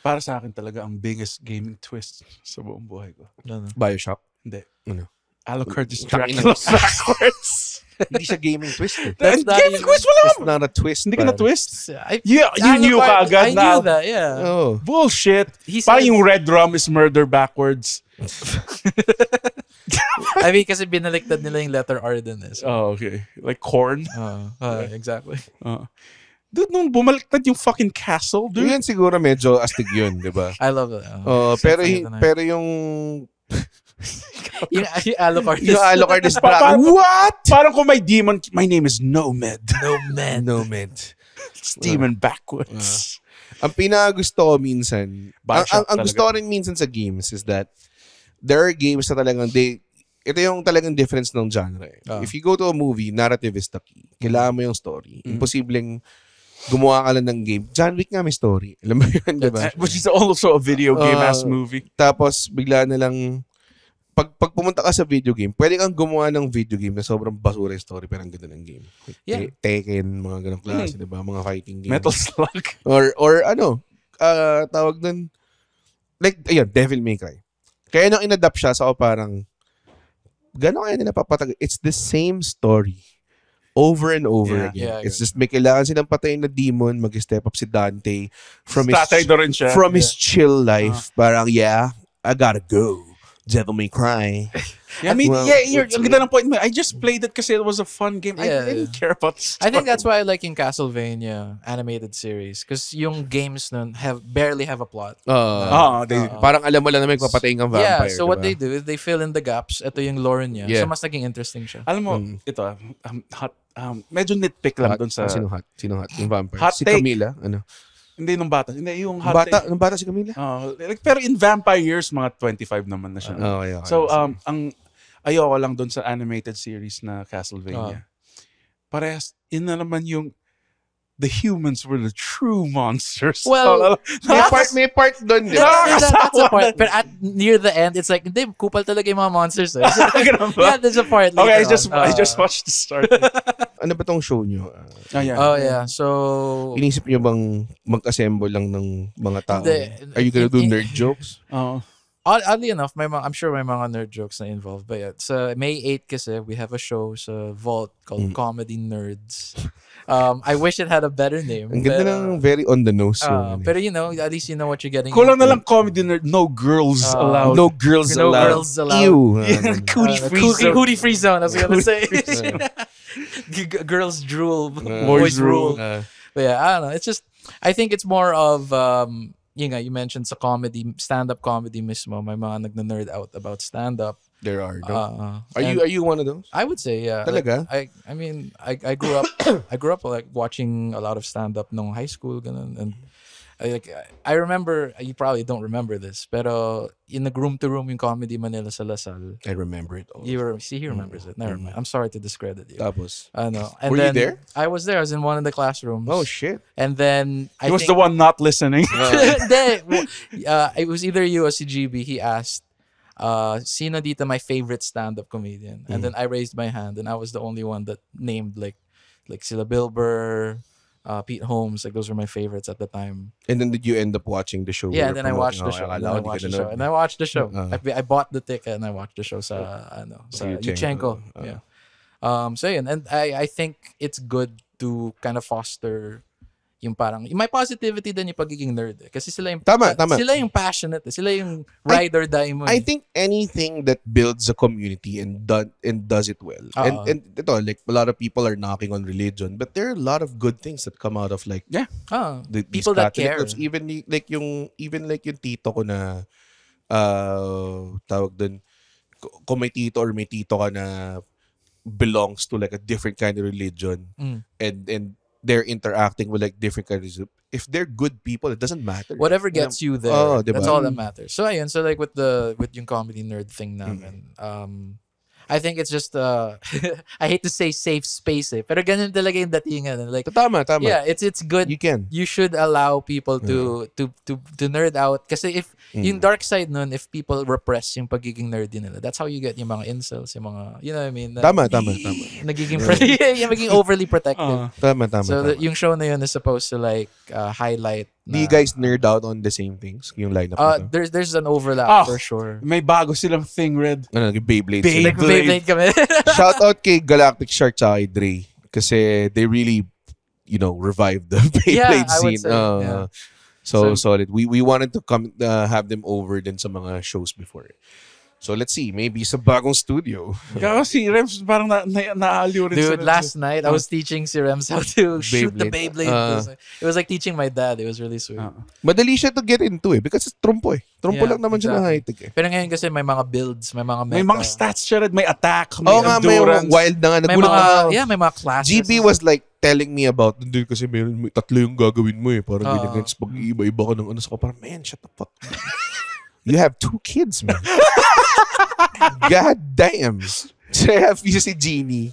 Para sa akin talaga ang biggest gaming twist sa buong buhay ko. BioShock. Hindi. Ano? Alucard is Tangina. Dracula backwards. Hindi siya gaming twist eh. That's not Gaming even- twist wala It's not a twist. Hindi ka na pare. twist? I, You knew ka agad I knew na. that, yeah. Oh. Bullshit. He Parang said- yung red rum is murder backwards. I mean, kasi binaliktad nila yung letter R din eh. So, Oh, okay. Like corn. exactly. Dude, nung bumaliktad yung fucking castle, dude. Yun siguro medyo astig yun, di ba? I love that. Pero Symphony of the Night. pero yung yung Alucard is yung Alucard is Pa- pa- What? Parang kung may demon, my name is Nomad. no man. No, man. It's demon backwards. Ang pinakagusto ko minsan, BioShock ang gusto ko rin minsan sa games is that there are games na talagang ito yung talagang difference ng genre. If you go to a movie, narrative is the key. Kailangan mo yung story. Imposibleng gumawa ka lang ng game. John Wick nga may story. Alam mo yun, di ba? Which is also a video game-ass movie. Tapos, bigla na lang, pag pumunta ka sa video game, pwede kang gumawa ng video game na sobrang basura yung story pero ang ganda ng game. Like, Yeah. Tekken, mga ganong klase, di ba? Mga fighting games. Metal Slug. Or ano, tawag dun, like, ayun, Devil May Cry. Kaya nung inadapt siya, so parang, gano'n kaya nila papatag. It's the same story. Over and over Yeah. again. Yeah, I It's agree. just may kailangan silang patayin na demon, mag-step up si Dante from Tatay his do rin siya. his chill life. Parang, yeah, I gotta go. Devil May Cry. I mean, Well, ang ganda ng point mo. I just played it kasi it was a fun game. Yeah, I didn't care about the I story. think that's why I like yung Castlevania animated series. Because yung games nun barely have a plot. Parang alam mo lang na may papatayin kang vampire. Yeah, so what diba? they do is they fill in the gaps. Ito yung lore niya. Yeah. So mas naging interesting siya. Alam mo, ito, hot, medyo nitpick lang doon sa... Sino hot? Sino hot? Yung vampire. Hot Si take. Camila? Ano? Hindi nung bata. Hindi, yung hot Bata, take. nung bata si Camila? Like, pero in vampire years, mga 25 naman na siya. Okay. So, ang ayoko lang doon sa animated series na Castlevania. Parehas, yun na naman yung the humans were the true monsters. Well, may part doon, di ba? That's a part. But at near the end, it's like, hindi, kupal talaga yung mga monsters. Eh. Ganun ba? Yeah, there's a part Okay, later I on. just watched the start. Ano ba tong show nyo? yeah. Oh, yeah. So, Inisip nyo bang mag-assemble lang ng mga tao? Hindi. Are you gonna do nerd jokes? oddly enough, I'm sure may mga nerd jokes na involved. But yeah, sa May 8 kasi, we have a show sa Vault called Comedy Nerds. I wish it had a better name. Ang ganda ng very on the nose. Pero you know, at least you know what you're getting Kulang na into. lang comedy nerd, no girls allowed. No girls No allowed. girls allowed. Ew. Cootie free zone. Cootie free zone, I was gonna say. Girls drool, boys rule. But yeah, I don't know. It's just, I think it's more of, yun nga, you mentioned sa comedy, stand-up comedy mismo, may mga nag-nerd out about stand-up. There are. No? And Are you one of those? I would say, yeah. Talaga? Like, I mean, I grew up, I grew up like watching a lot of stand-up nung high school, ganun, and I remember, you probably don't remember this, pero in the room to room yung Comedy Manila sa Lasal. I remember it all. He remembers it. Never mind. I'm sorry to discredit you. Tapos? And Were you then there? I was there. I was in one of the classrooms. Oh, shit. And then He was the one not listening. Hindi. It was either you or si GB. He asked, sino dito my favorite stand-up comedian? And then I raised my hand, and I was the only one that named like sila Bill Burr, Pete Holmes. Like those were my favorites at the time. And then did you end up watching the show? Yeah, and then I watched the show. And then I watched the show. And I watched the show. I bought the ticket and I watched the show sa Yuchenko. Yeah. So yun. And I think it's good to kind of foster yung parang, yung may positivity din yung pagiging nerd. Kasi sila yung, Tama. sila yung passionate. Sila yung ride or die mo. I think anything that builds a community and does it well. And ito, like a lot of people are knocking on religion, but there are a lot of good things that come out of like Yeah. these People that Catholic care. groups. Even like yung tito ko na tawag dun, kung may tito or may tito ka na belongs to like a different kind of religion and they're interacting with like different kinds of, if they're good people, it doesn't matter. Whatever gets you there, Oh, diba? that's all that matters. So ayun, so like with yung comedy nerd thing namin, I think it's just I hate to say safe space pero ganun talaga yung datingan. Like Tama. yeah, it's good. You can. You should allow people to nerd out kasi if yung dark side nun, if people repress yung pagiging nerdy nila, that's how you get yung mga incels, yung mga, you know what I mean? Tama. Nagiging yung maging overly protective. Tama. So yung show na yun is supposed to like highlight. Do you guys nerd out on the same things? Yung lineup na to? There's an overlap Ah, for sure. May bago silang thing, Red. Ano, yung Beyblade. Beyblade. sila. Beyblade kami. Shout out kay Galactic Shark sa kay Dre. Kasi they really, revived the Beyblade I would scene. say, yeah. So So- solid. We wanted to come have them over din sa mga shows before. So let's see, maybe sa bagong studio. Kaya si Rems parang naaliw rin Dude, sa last night I was teaching si Rems how to shoot the Beyblade. Beyblade. It was like teaching my dad. It was really sweet. Madali siya to get into because it's trompo eh. Trompo Yeah, lang naman siya na exactly. high-tech eh. Pero ngayon kasi may mga builds, may mga meta. May mga stats siya, Red. May attack, may Oo nga, may endurance. wild na nga. May Nagulat mga, ako. yeah, may mga classes. GB was like telling me about, doon kasi may tatlo yung gagawin mo eh. Parang Oo. ganyan. Tapos pag iba-iba ka ng ano sa parang, man, shut the fuck. You have 2 kids, man. God damn. So, I have si Genie.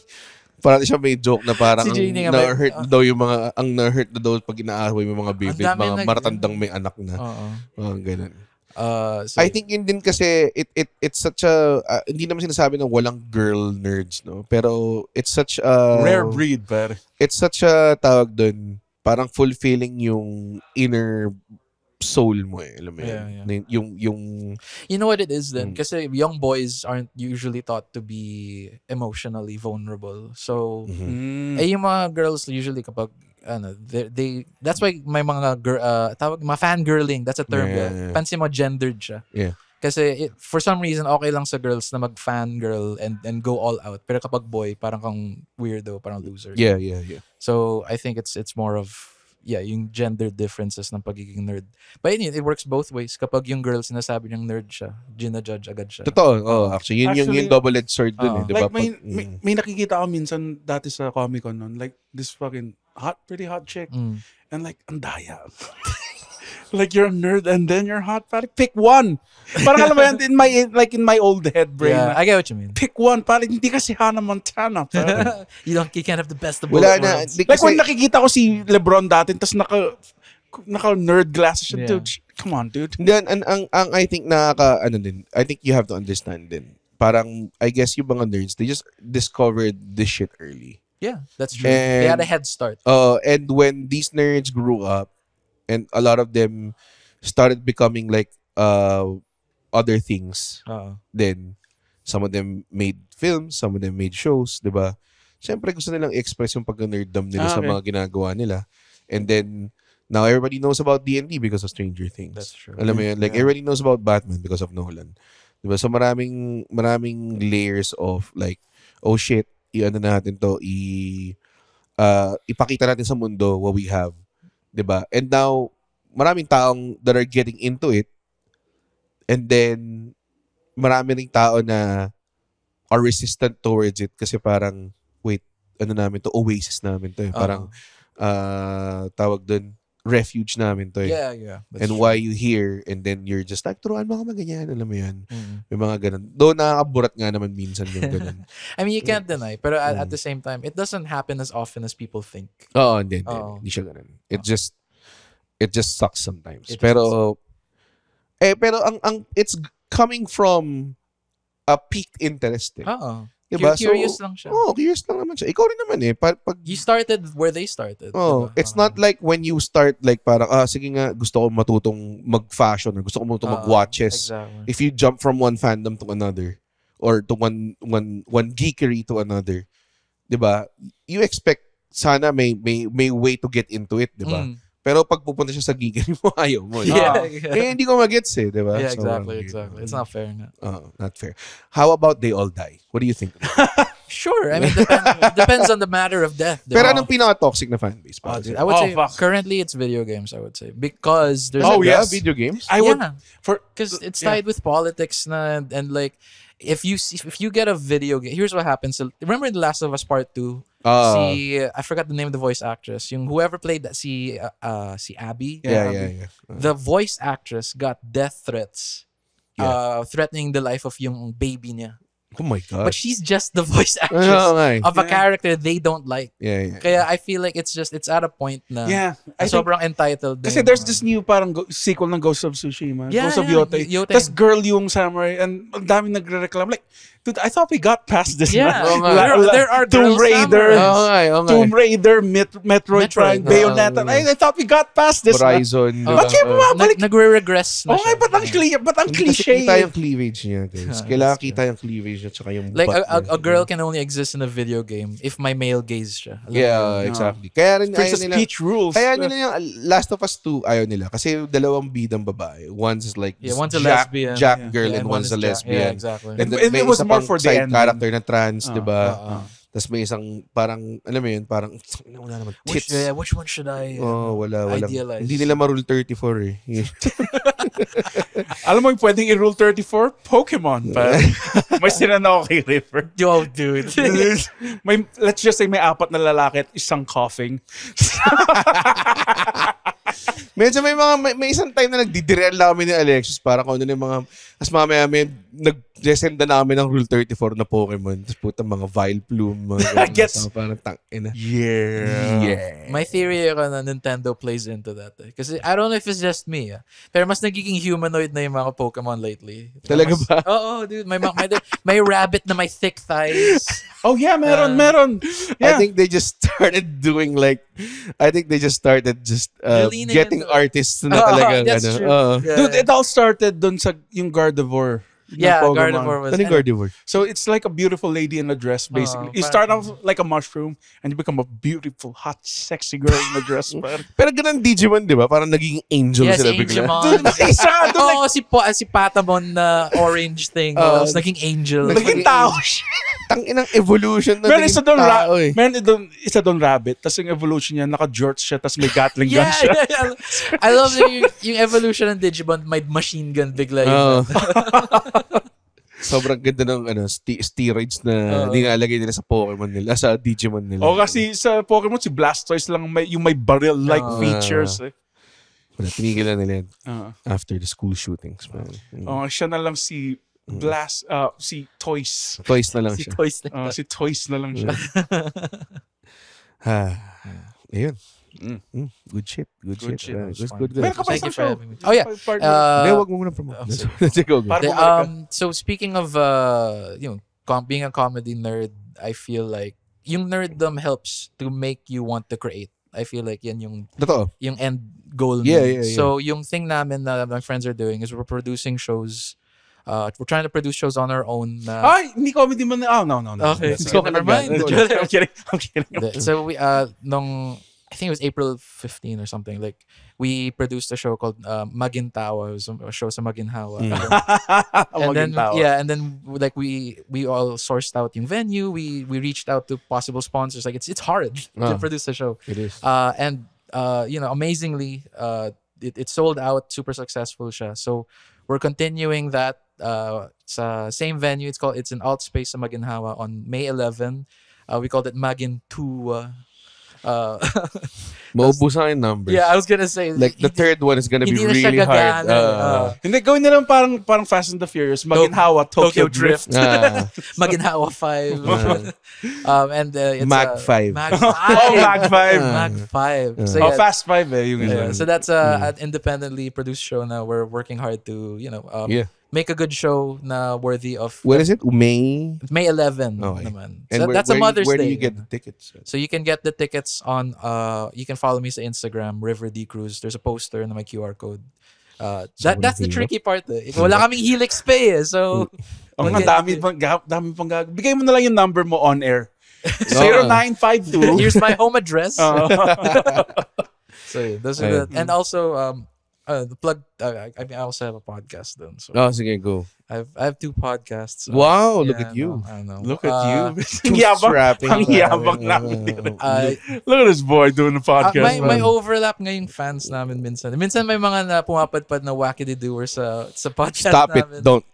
Parang siya may joke na parang Si Genie nga may- na-hurt daw yung mga, ang na-hurt na daw pag inaaway mo mga baby, Ang dami mga maratandang may anak na. Oo. Ganun. So, I think yun din kasi it's such a hindi naman sinasabi na walang girl nerds, no, pero it's such a Rare breed, pare. it's such a tawag doon, parang fulfilling yung inner soul mo eh, alam mo yun. Yeah. Na yung you know what it is then? Kasi young boys aren't usually taught to be emotionally vulnerable. So, yung mga girls usually kapag they that's why may mga tawag mga fangirling, that's a term. Yeah. Pansin mo gendered siya. Yeah. Kasi for some reason okay lang sa girls na mag-fangirl and go all out. Pero kapag boy, parang kang weirdo, parang loser. yeah. So I think it's more of yung gender differences ng pagiging nerd. But it works both ways. Kapag yung girl sinasabi niyang nerd siya, gina-judge agad siya. Totoo. Actually, yun Actually, yung double-edged sword dun eh, 'di ba? Like, may nakikita ako minsan dati sa Comic-Con nun. Like, this fucking pretty hot chick. And like, ang daya. Like, you're a nerd and then you're hot. Parang pick one. Parang alam mo yan, in my old head brain. Yeah, I get what you mean. Pick one. Parang hindi kasi Hannah Montana. Parang. You can't have the best of both Wala na. worlds. Di Like, kasi- when nakikita ko si LeBron dati, tapos naka-nerd glasses siya. Yeah. Dude, come on, dude. Then ang I think I think you have to understand din. Parang I guess yung mga nerds, they just discovered this shit early. Yeah, that's true. They had a head start. And when these nerds grew up and a lot of them started becoming like other things, then some of them made films, some of them made shows, 'di ba? Siyempre gusto nilang express yung pagka-nerddom nila sa Okay. mga ginagawa nila. And then now everybody knows about D&D because of Stranger Things. That's true. Alam mo yun? Like Yeah. everybody knows about Batman because of Nolan. Diba? So maraming layers of like, oh shit, i-ano natin to, ipakita natin sa mundo what we have. Diba? And now, maraming taong that are getting into it. And then, marami ring tao na are resistant towards it kasi parang, wait, ano namin to? Oasis namin to eh. Parang, tawag dun, refuge namin to eh. Yeah. That's And true. why you here and then you're just like, turuan mo ka maganyan, alam mo yan. Mm. May mga ganun. Though nakakaburat nga naman minsan yung ganun. I mean, you can't deny. But at the same time, it doesn't happen as often as people think. Oo, hindi. Oo. Hindi siya ganun. It just sucks sometimes. It Pero ang it's coming from a peaked interest eh. Oo. Diba? Curious lang siya. Curious lang naman siya. Ikaw rin naman eh. Pag You started where they started. Oh, diba? it's not like when you start like parang sige nga gusto ko matutong mag-fashion or gusto ko matutong mag-watches. Exactly. If you jump from one fandom to another or to one geekery to another, 'di ba? You expect sana may way to get into it, 'di ba? Mm. Pero pag pupunta siya sa geekery mo, ayaw mo. Yeah. Hindi ko magets eh, 'di ba? Yeah, So, exactly. It's not fair nga. not fair. How about They All Die? What do you think? Sure. I mean, depends on the matter of death. Pero diba? anong pinaka-toxic na fanbase? Oh, Para dude, sa'yo? I would say fuck. currently it's video games. I would say because there's Oh, Yeah, yes. video games? I would, Yeah. for, because it's yeah. tied with politics na, and like if you get a video game, here's what happens. So, remember in The Last of Us Part 2? I forgot the name of the voice actress. Yung whoever played that si Abby. Yeah. The voice actress got death threats. Threatening the life of yung baby niya. Oh my God. But she's just the voice actress Oo nga eh. of a character they don't like. Yeah. Kaya I feel like it's at a point na Yeah. I think, sobrang entitled. kasi din. there's this new parang sequel ng Ghost of Tsushima. Yeah, Ghost of yeah, Yotei. Yotei. Tapos girl yung samurai and ang dami nagre-reclam. Like, dude, I thought we got past this. Yeah. na. Oo nga. There are Tomb girl Raider. samurais. Oo nga eh. Tomb Raider, Metroid Prime, Bayonetta. I thought we got past this. na. Horizon. Ba't kayo bumabalik? Nagre-regress na Oh, siya. ba't ang Kasi cliche? kita yung cleavage niya, guys. Kailangan kita yung cleavage niya tsaka yung Like butt a niya. girl can only exist in a video game if my male gaze siya. Alam mo Yeah, yun? exactly. Kaya rin ayaw Princess nila. Peach rules. Kaya nila yung Last of Us 2 ayaw nila. Kasi dalawang bidang babae. One's is like Yeah, one's a Jack, lesbian. Jack Yeah. girl Yeah, and one one's is a Jack. lesbian. Yeah, exactly. And then And may it was isa more pang for the side ending. character na trans, di ba? Tapos may isang parang, alam mo yun, parang, wala naman, tits. Which one should I Wala. idealize? Hindi nila ma-rule 34 eh. Alam mo yung pwedeng i-rule 34? Pokemon. May sinanaw kay River. Yo, dude. Let's just say may 4 na lalaki at isang coughing. Medyo may isang time na nagdidirel na kami ni Alexis para kung ano yung mga, as mamaya nag-resenda namin ng Rule 34 na Pokemon. Tapos putang mga Vileplume. Mga Gets- parang tangina. Yeah. My theory na Nintendo plays into that. Kasi I don't know if it's just me. Pero mas nagiging humanoid na yung mga Pokemon lately. Talaga ba? Oo, dude. May rabbit na may thick thighs. Oh yeah, meron. I Yeah. think they just started doing Leaning getting into- artists na talaga. That's ano. true. Oo. Yeah. Dude, it all started dun sa yung Gardevoir. ng Yeah, Pokemon. Gardevoir was... Ano yung Gardevoir? So it's like a beautiful lady in a dress, basically. You start off like a mushroom and you become a beautiful, hot, sexy girl in a dress. Pero ganun Digimon, di ba? Parang naging angel Yes, sila bigla. Angemon. Dude, isa, dude, like, Oo, si Patamon na orange thing. Tapos naging angel. naging tao siya. Tangin ng evolution na Meron naging isa doon, tao eh. isa doon rabbit, tapos yung evolution niya, naka-jorts siya, tapos may Gatling gun Yeah, siya. yeah. I love yung evolution ng Digimon, may machine gun bigla yun. Oo. Sobrang ganda ng steroids na nilalagay nila sa Pokemon nila, sa Digimon nila. O kasi sa Pokemon, si Blastoise lang yung may barrel-like features. Wala, tinigilan nila yan Uh, after the school shootings. Man. siya na lang si si Toys. Toys na lang Si siya. Toys na. Si Toys na lang siya. Ayun. Mm. Good shit. Good shit. shit. Good, Fun. good, good. Meron ka pa Thank isang you for show. having me. Oh, yeah. Hindi, wag mo muna promote. Go. Para The, bumalik ka. so speaking of being a comedy nerd, I feel like yung nerddom helps to make you want to create. I feel like yan yung Totoo. end goal. Yeah, nun. yeah, yeah. So yung thing namin na my friends are doing is we're producing shows. We're trying to produce shows on our own. Ay, hindi comedy man. Oh, no. Okay, That's so okay. never mind. I'm kidding. So we I think it was April 15 or something. Like we produced a show called Magintawa. It was a show sa Maginhawa. And then and then like we all sourced out yung venue. We reached out to possible sponsors. Like it's hard to produce a show. It is. And amazingly, it sold out, super successful siya. So we're continuing that sa same venue. It's an alt space sa Maginhawa on May 11. We called it Magin 2. Maubusan yung numbers. Yeah, I was gonna say Like the third one is gonna be hindi na siya really hard. gagana. Hindi, gawin na lang parang Fast and the Furious. Maginhawa, Tokyo Drift. Maginhawa 5. And it's Mag 5. Mag 5. Oh, Mag 5. Mag 5. So, yeah, Fast 5 eh. Yung yeah, so that's an independently produced show na we're working hard to, make a good show na worthy of What is it? May? May 11 Okay. naman. And So that's a Mother's where Day. do you get the tickets? So you can get the tickets on you can follow me sa Instagram, River D Cruz. There's a poster na may QR code. That's the tricky part eh. Wala kaming Helix Pay eh. So Ang dami pang gag. Bigay mo na lang yung number mo on air. Oo. 0952. here's my home address. So yeah, those are Ayun. and also the plug I also have a podcast then. So Oh, sige, go. I have 2 podcasts. So, Wow, look yeah, at you. I know. Look at you. Too strapping. Ang yabang namin. Look at this boy doing the podcast. may overlap ngayong fans namin minsan. Minsan may mga na pumapadpad na wackity doers sa podcast Stop it. namin. Don't.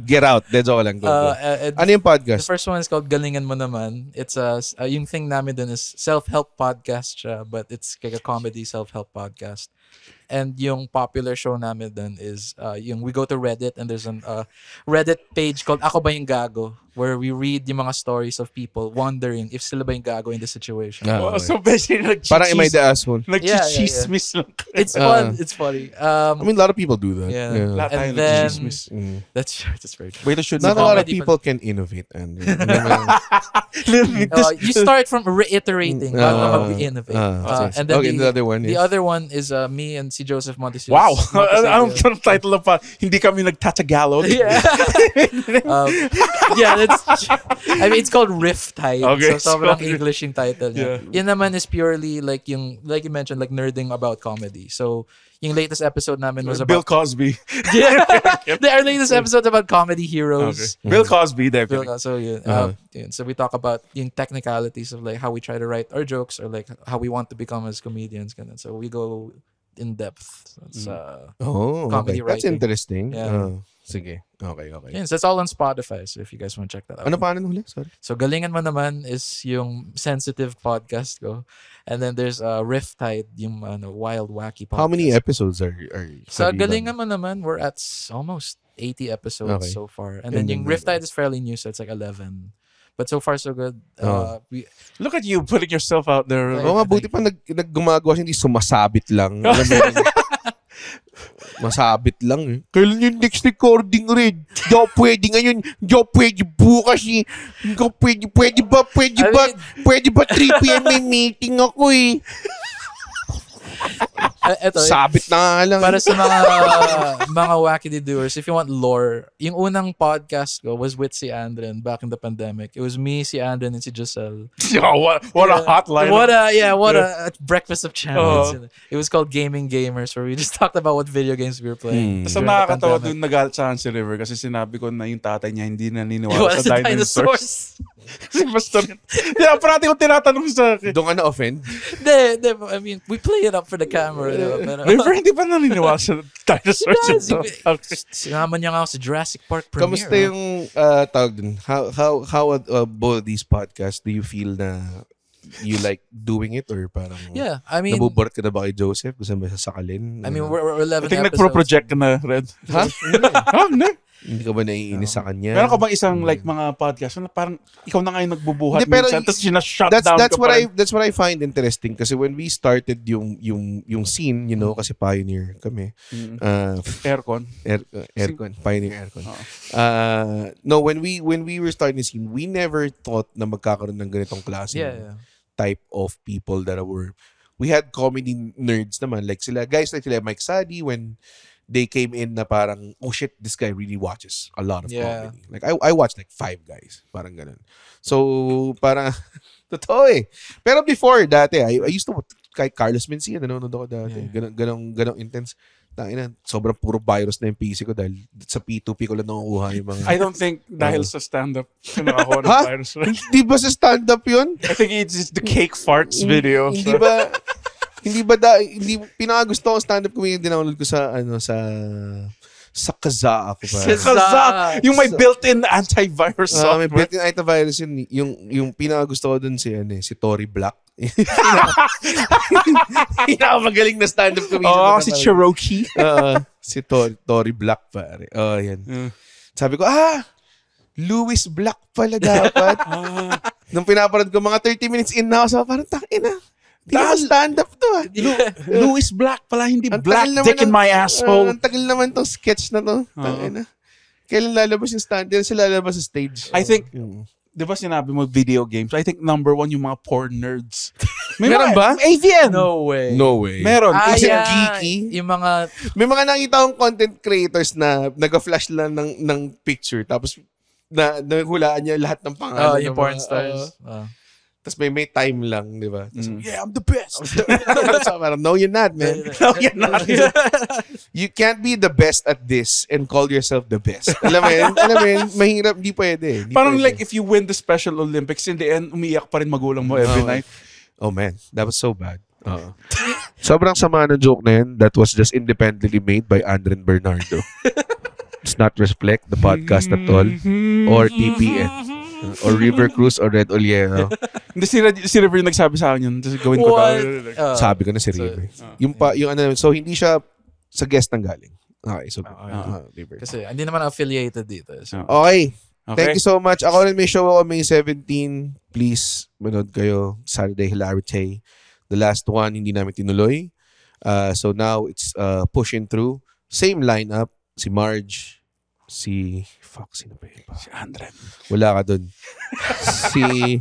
Get out. That's all lang. Go. Ano yung The podcast? first one is called Galingan Mo Naman. It's yung thing namin dun is self-help podcast siya, but it's like a comedy self-help podcast. And yung popular show namin dun is yung we go to Reddit and there's an Reddit page called Ako Ba Yung Gago, where we read yung mga stories of people wondering if sila ba yung gago in the situation. Ah, So, basically, Parang am I the asshole? nag-chismis lang. It's fun. It's funny. I mean, a lot of people do that. Yeah. Lahat tayo And then nag-chismis. that's very true. Wait, should Not a lot of comedy, people can innovate. And, You start from reiterating, bago mag-innovate. And then okay, the other one is... the other one is me and si Joseph Montesinos. Wow! Anong title pa? Hindi kami nagtatagalog. Yeah. I mean, it's called Riptide. Okay, So sobrang sorry. English yung title niya. Yun naman is purely like you mentioned, like nerding about comedy. So yung latest episode namin was Bill about Cosby. our latest episode about comedy heroes. Bill Cosby, definitely. So yun, yun. So we talk about yung technicalities of like how we try to write our jokes or like how we want to become as comedians. Ganun. So we go in depth. It's comedy okay. That's writing. interesting. Yeah. Sige. Okay. Yes, that's all on Spotify. So if you guys want to check that out. Ano pa huli? Sorry. So Galingan Mo Naman is yung sensitive podcast ko. And then there's Riptide, yung wild, wacky podcast. How many episodes are Sa have you done? Galingan Mo Naman, we're at almost 80 episodes so far. And then yung Riptide is fairly new, so it's like 11. But so far, so good. Look at you putting yourself out there. Oo nga, buti pa naggumagawa siya, hindi sumasabit lang. Alam mo yun? Masabit lang eh. Kailan yung next recording rin? Di ako pwede ngayon. Di ako pwede bukas eh. Di ako pwede. Pwede ba 3 p.m. may meeting ako eh. Eto, Sabit na nga lang. para sa mga wackity doers, if you want lore, yung unang podcast ko was with si Andren back in the pandemic. It was me, si Andren, and si Giselle. What a hotline. What a breakfast of champions. It was called Gaming Gamers, where we just talked about what video games we were playing. Tapos ang during the nakakatawa pandemic. doon nagalit sa Hansi River kasi sinabi ko na yung tatay niya hindi It naniniwala was sa the dinosaurs. Si Pastor. Yeah, parati ko tinatanong sa akin. Doon ka na-offend? Hindi, I mean, we play it up for the camera. Diba? Pero, River, hindi pa naniniwala sa dinosaurs. Yes, ito. Okay. sinama niya nga ako sa Jurassic Park premiere. Kamusta yung tawag dun? How both these podcasts do you feel na you like doing it or parang Yeah, I mean, nabuborat ka na ba kay Joseph? Gusto mo sasakalin? I mean, we're 11 I think episodes. nagpro-project ka na, Red. Ha? Oh, no. Hindi ka ba naiinis sa kanya? Meron ka bang isang like mga podcast na parang ikaw na ngayon nagbubuhat Hindi, pero minsan tapos sinashut that's down that's ka what pa rin? that's what I find interesting kasi when we started yung scene, you know, kasi pioneer kami. Aircon. Aircon, pioneer aircon. No, when we were starting the scene, we never thought na magkakaroon ng ganitong klase type of people that we had comedy nerds naman like sila Mike Sadi when they came in na parang, oh shit, this guy really watches a lot of comedy. Like, I watched like 5 guys. Parang ganun. So, parang, totoo eh. Pero before, dati, I used to, kay Carlos Mencia, nanonood ako dati. Ganong intense. Tangina, sobrang puro virus na yung PC ko dahil sa P2P ko lang nakukuha yung mga... I don't think dahil sa stand-up ako ng Ha? virus. Hindi ba sa stand-up yun? I think it's the cake farts video. Hindi pinakagusto ko stand-up comedian dinownload ko sa Kaza ako pa. Kaza! Yung may built-in antivirus software. May built-in antivirus yun. Yung pinakagusto ko dun si Tory Black. Pinakamagaling na stand-up comedian. Si Cherokee. Si Tory Black pare. Yan. Sabi ko, Louis Black pala dapat. Nung pinapanood ko, mga 30 minutes in na ako, so parang tangina. Dahil stand-up to Louis Black pala, hindi Ang Black tagal Dick in my asshole. Ang tagal naman tong sketch na to. Tangina. Kailan lalabas yung stand? Kailan sila lalabas sa stage? I think, di ba sinabi mo video games? I think number 1 yung mga porn nerds. Meron ba? AVN! No way. No way. Meron. Is it yeah. geeky? Yung mga... May mga nakita akong content creators na nag-flash lang ng picture tapos nahulaan niya lahat ng pangalan. yung ng porn mga- stars. Tapos may time lang, di ba? Tapos, Yeah, I'm the best. so, parang, no, you're not, man. No, you're not. You can't be the best at this and call yourself the best. Alam mo yun? Mahirap, di pwede. Parang like if you win the Special Olympics, in the end, umiyak pa rin magulang mo every night. Oh man, that was so bad. Sobrang sama ng joke na yun. That was just independently made by Andren Bernardo. It's not reflect the podcast at all or TPN. Or River Cruz or Red Oliero. Hindi, si River yung nagsabi sa akin yun. Tapos gawin ko daw. Sabi ko na si River. So hindi siya sa guest nang galing. Okay, so River. Kasi hindi naman affiliated dito. So. Okay. Thank you so much. Ako rin may show ako May 17. Please, manood kayo. Saturday Hilarity. The last one, hindi namin tinuloy. So now, it's pushing through. Same lineup. Si Marge. Sino ba yun? Si Andren. Wala ka dun. Si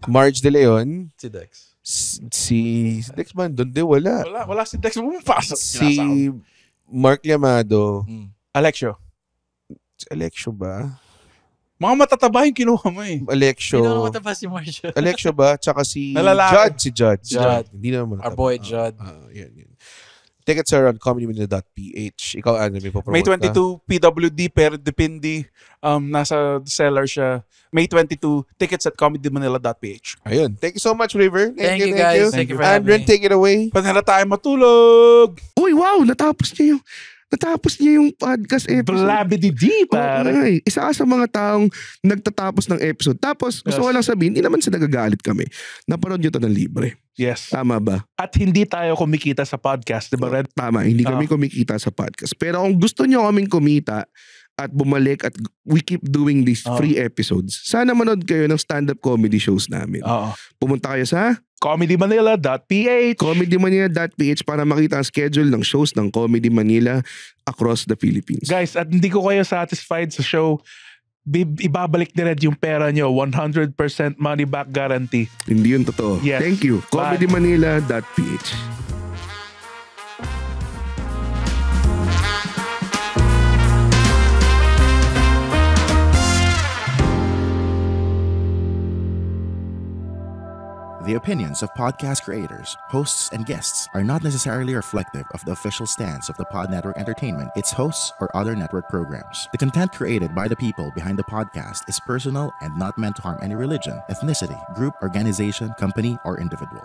Marge De Leon. Si Dex. Si Dex man, dun din wala. Wala si Dex. Pumapasok. Si Mark Llamado. Alexio. Si Alexio ba? Mga matataba yung kinuha mo eh. Alexio. Hindi naman matapos si Marshall. Alexio ba? Tsaka si Nalalaki. Judd. Judd. Hindi naman. Our boy Judd. Yan. Tickets are on comedymanila.ph. Ikaw, ano, may popromote May 22, PWD, pero depende. Nasa seller siya. May 22, tickets at comedymanila.ph. Ayun. Thank you so much, River. Thank you guys. Thank you for having Andren, me. take it away. Pwede na tayo matulog. Uy, wow! Natapos niya yung podcast episode. Blabidi-di, pare. Ay, isa ka sa mga taong nagtatapos ng episode. Tapos, gusto ko lang sabihin, hindi naman sa nagagalit kami. Napanood nyo to ng libre. Yes. Tama ba? At hindi tayo kumikita sa podcast, di ba, Red? Tama, hindi kami kumikita sa podcast. Pero kung gusto nyo kaming kumita at bumalik at we keep doing these free episodes, sana manood kayo ng stand-up comedy shows namin. Pumunta kayo sa comedymanila.ph comedymanila.ph para makita ang schedule ng shows ng Comedy Manila across the Philippines. Guys, at hindi ko kayo satisfied sa show, ibabalik ni Red yung pera nyo. 100% money back guarantee. Hindi yun totoo. Yes. Thank you. Bye. comedymanila.ph The opinions of podcast creators, hosts, and guests are not necessarily reflective of the official stance of the Pod Network Entertainment, its hosts, or other network programs. The content created by the people behind the podcast is personal and not meant to harm any religion, ethnicity, group, organization, company, or individual.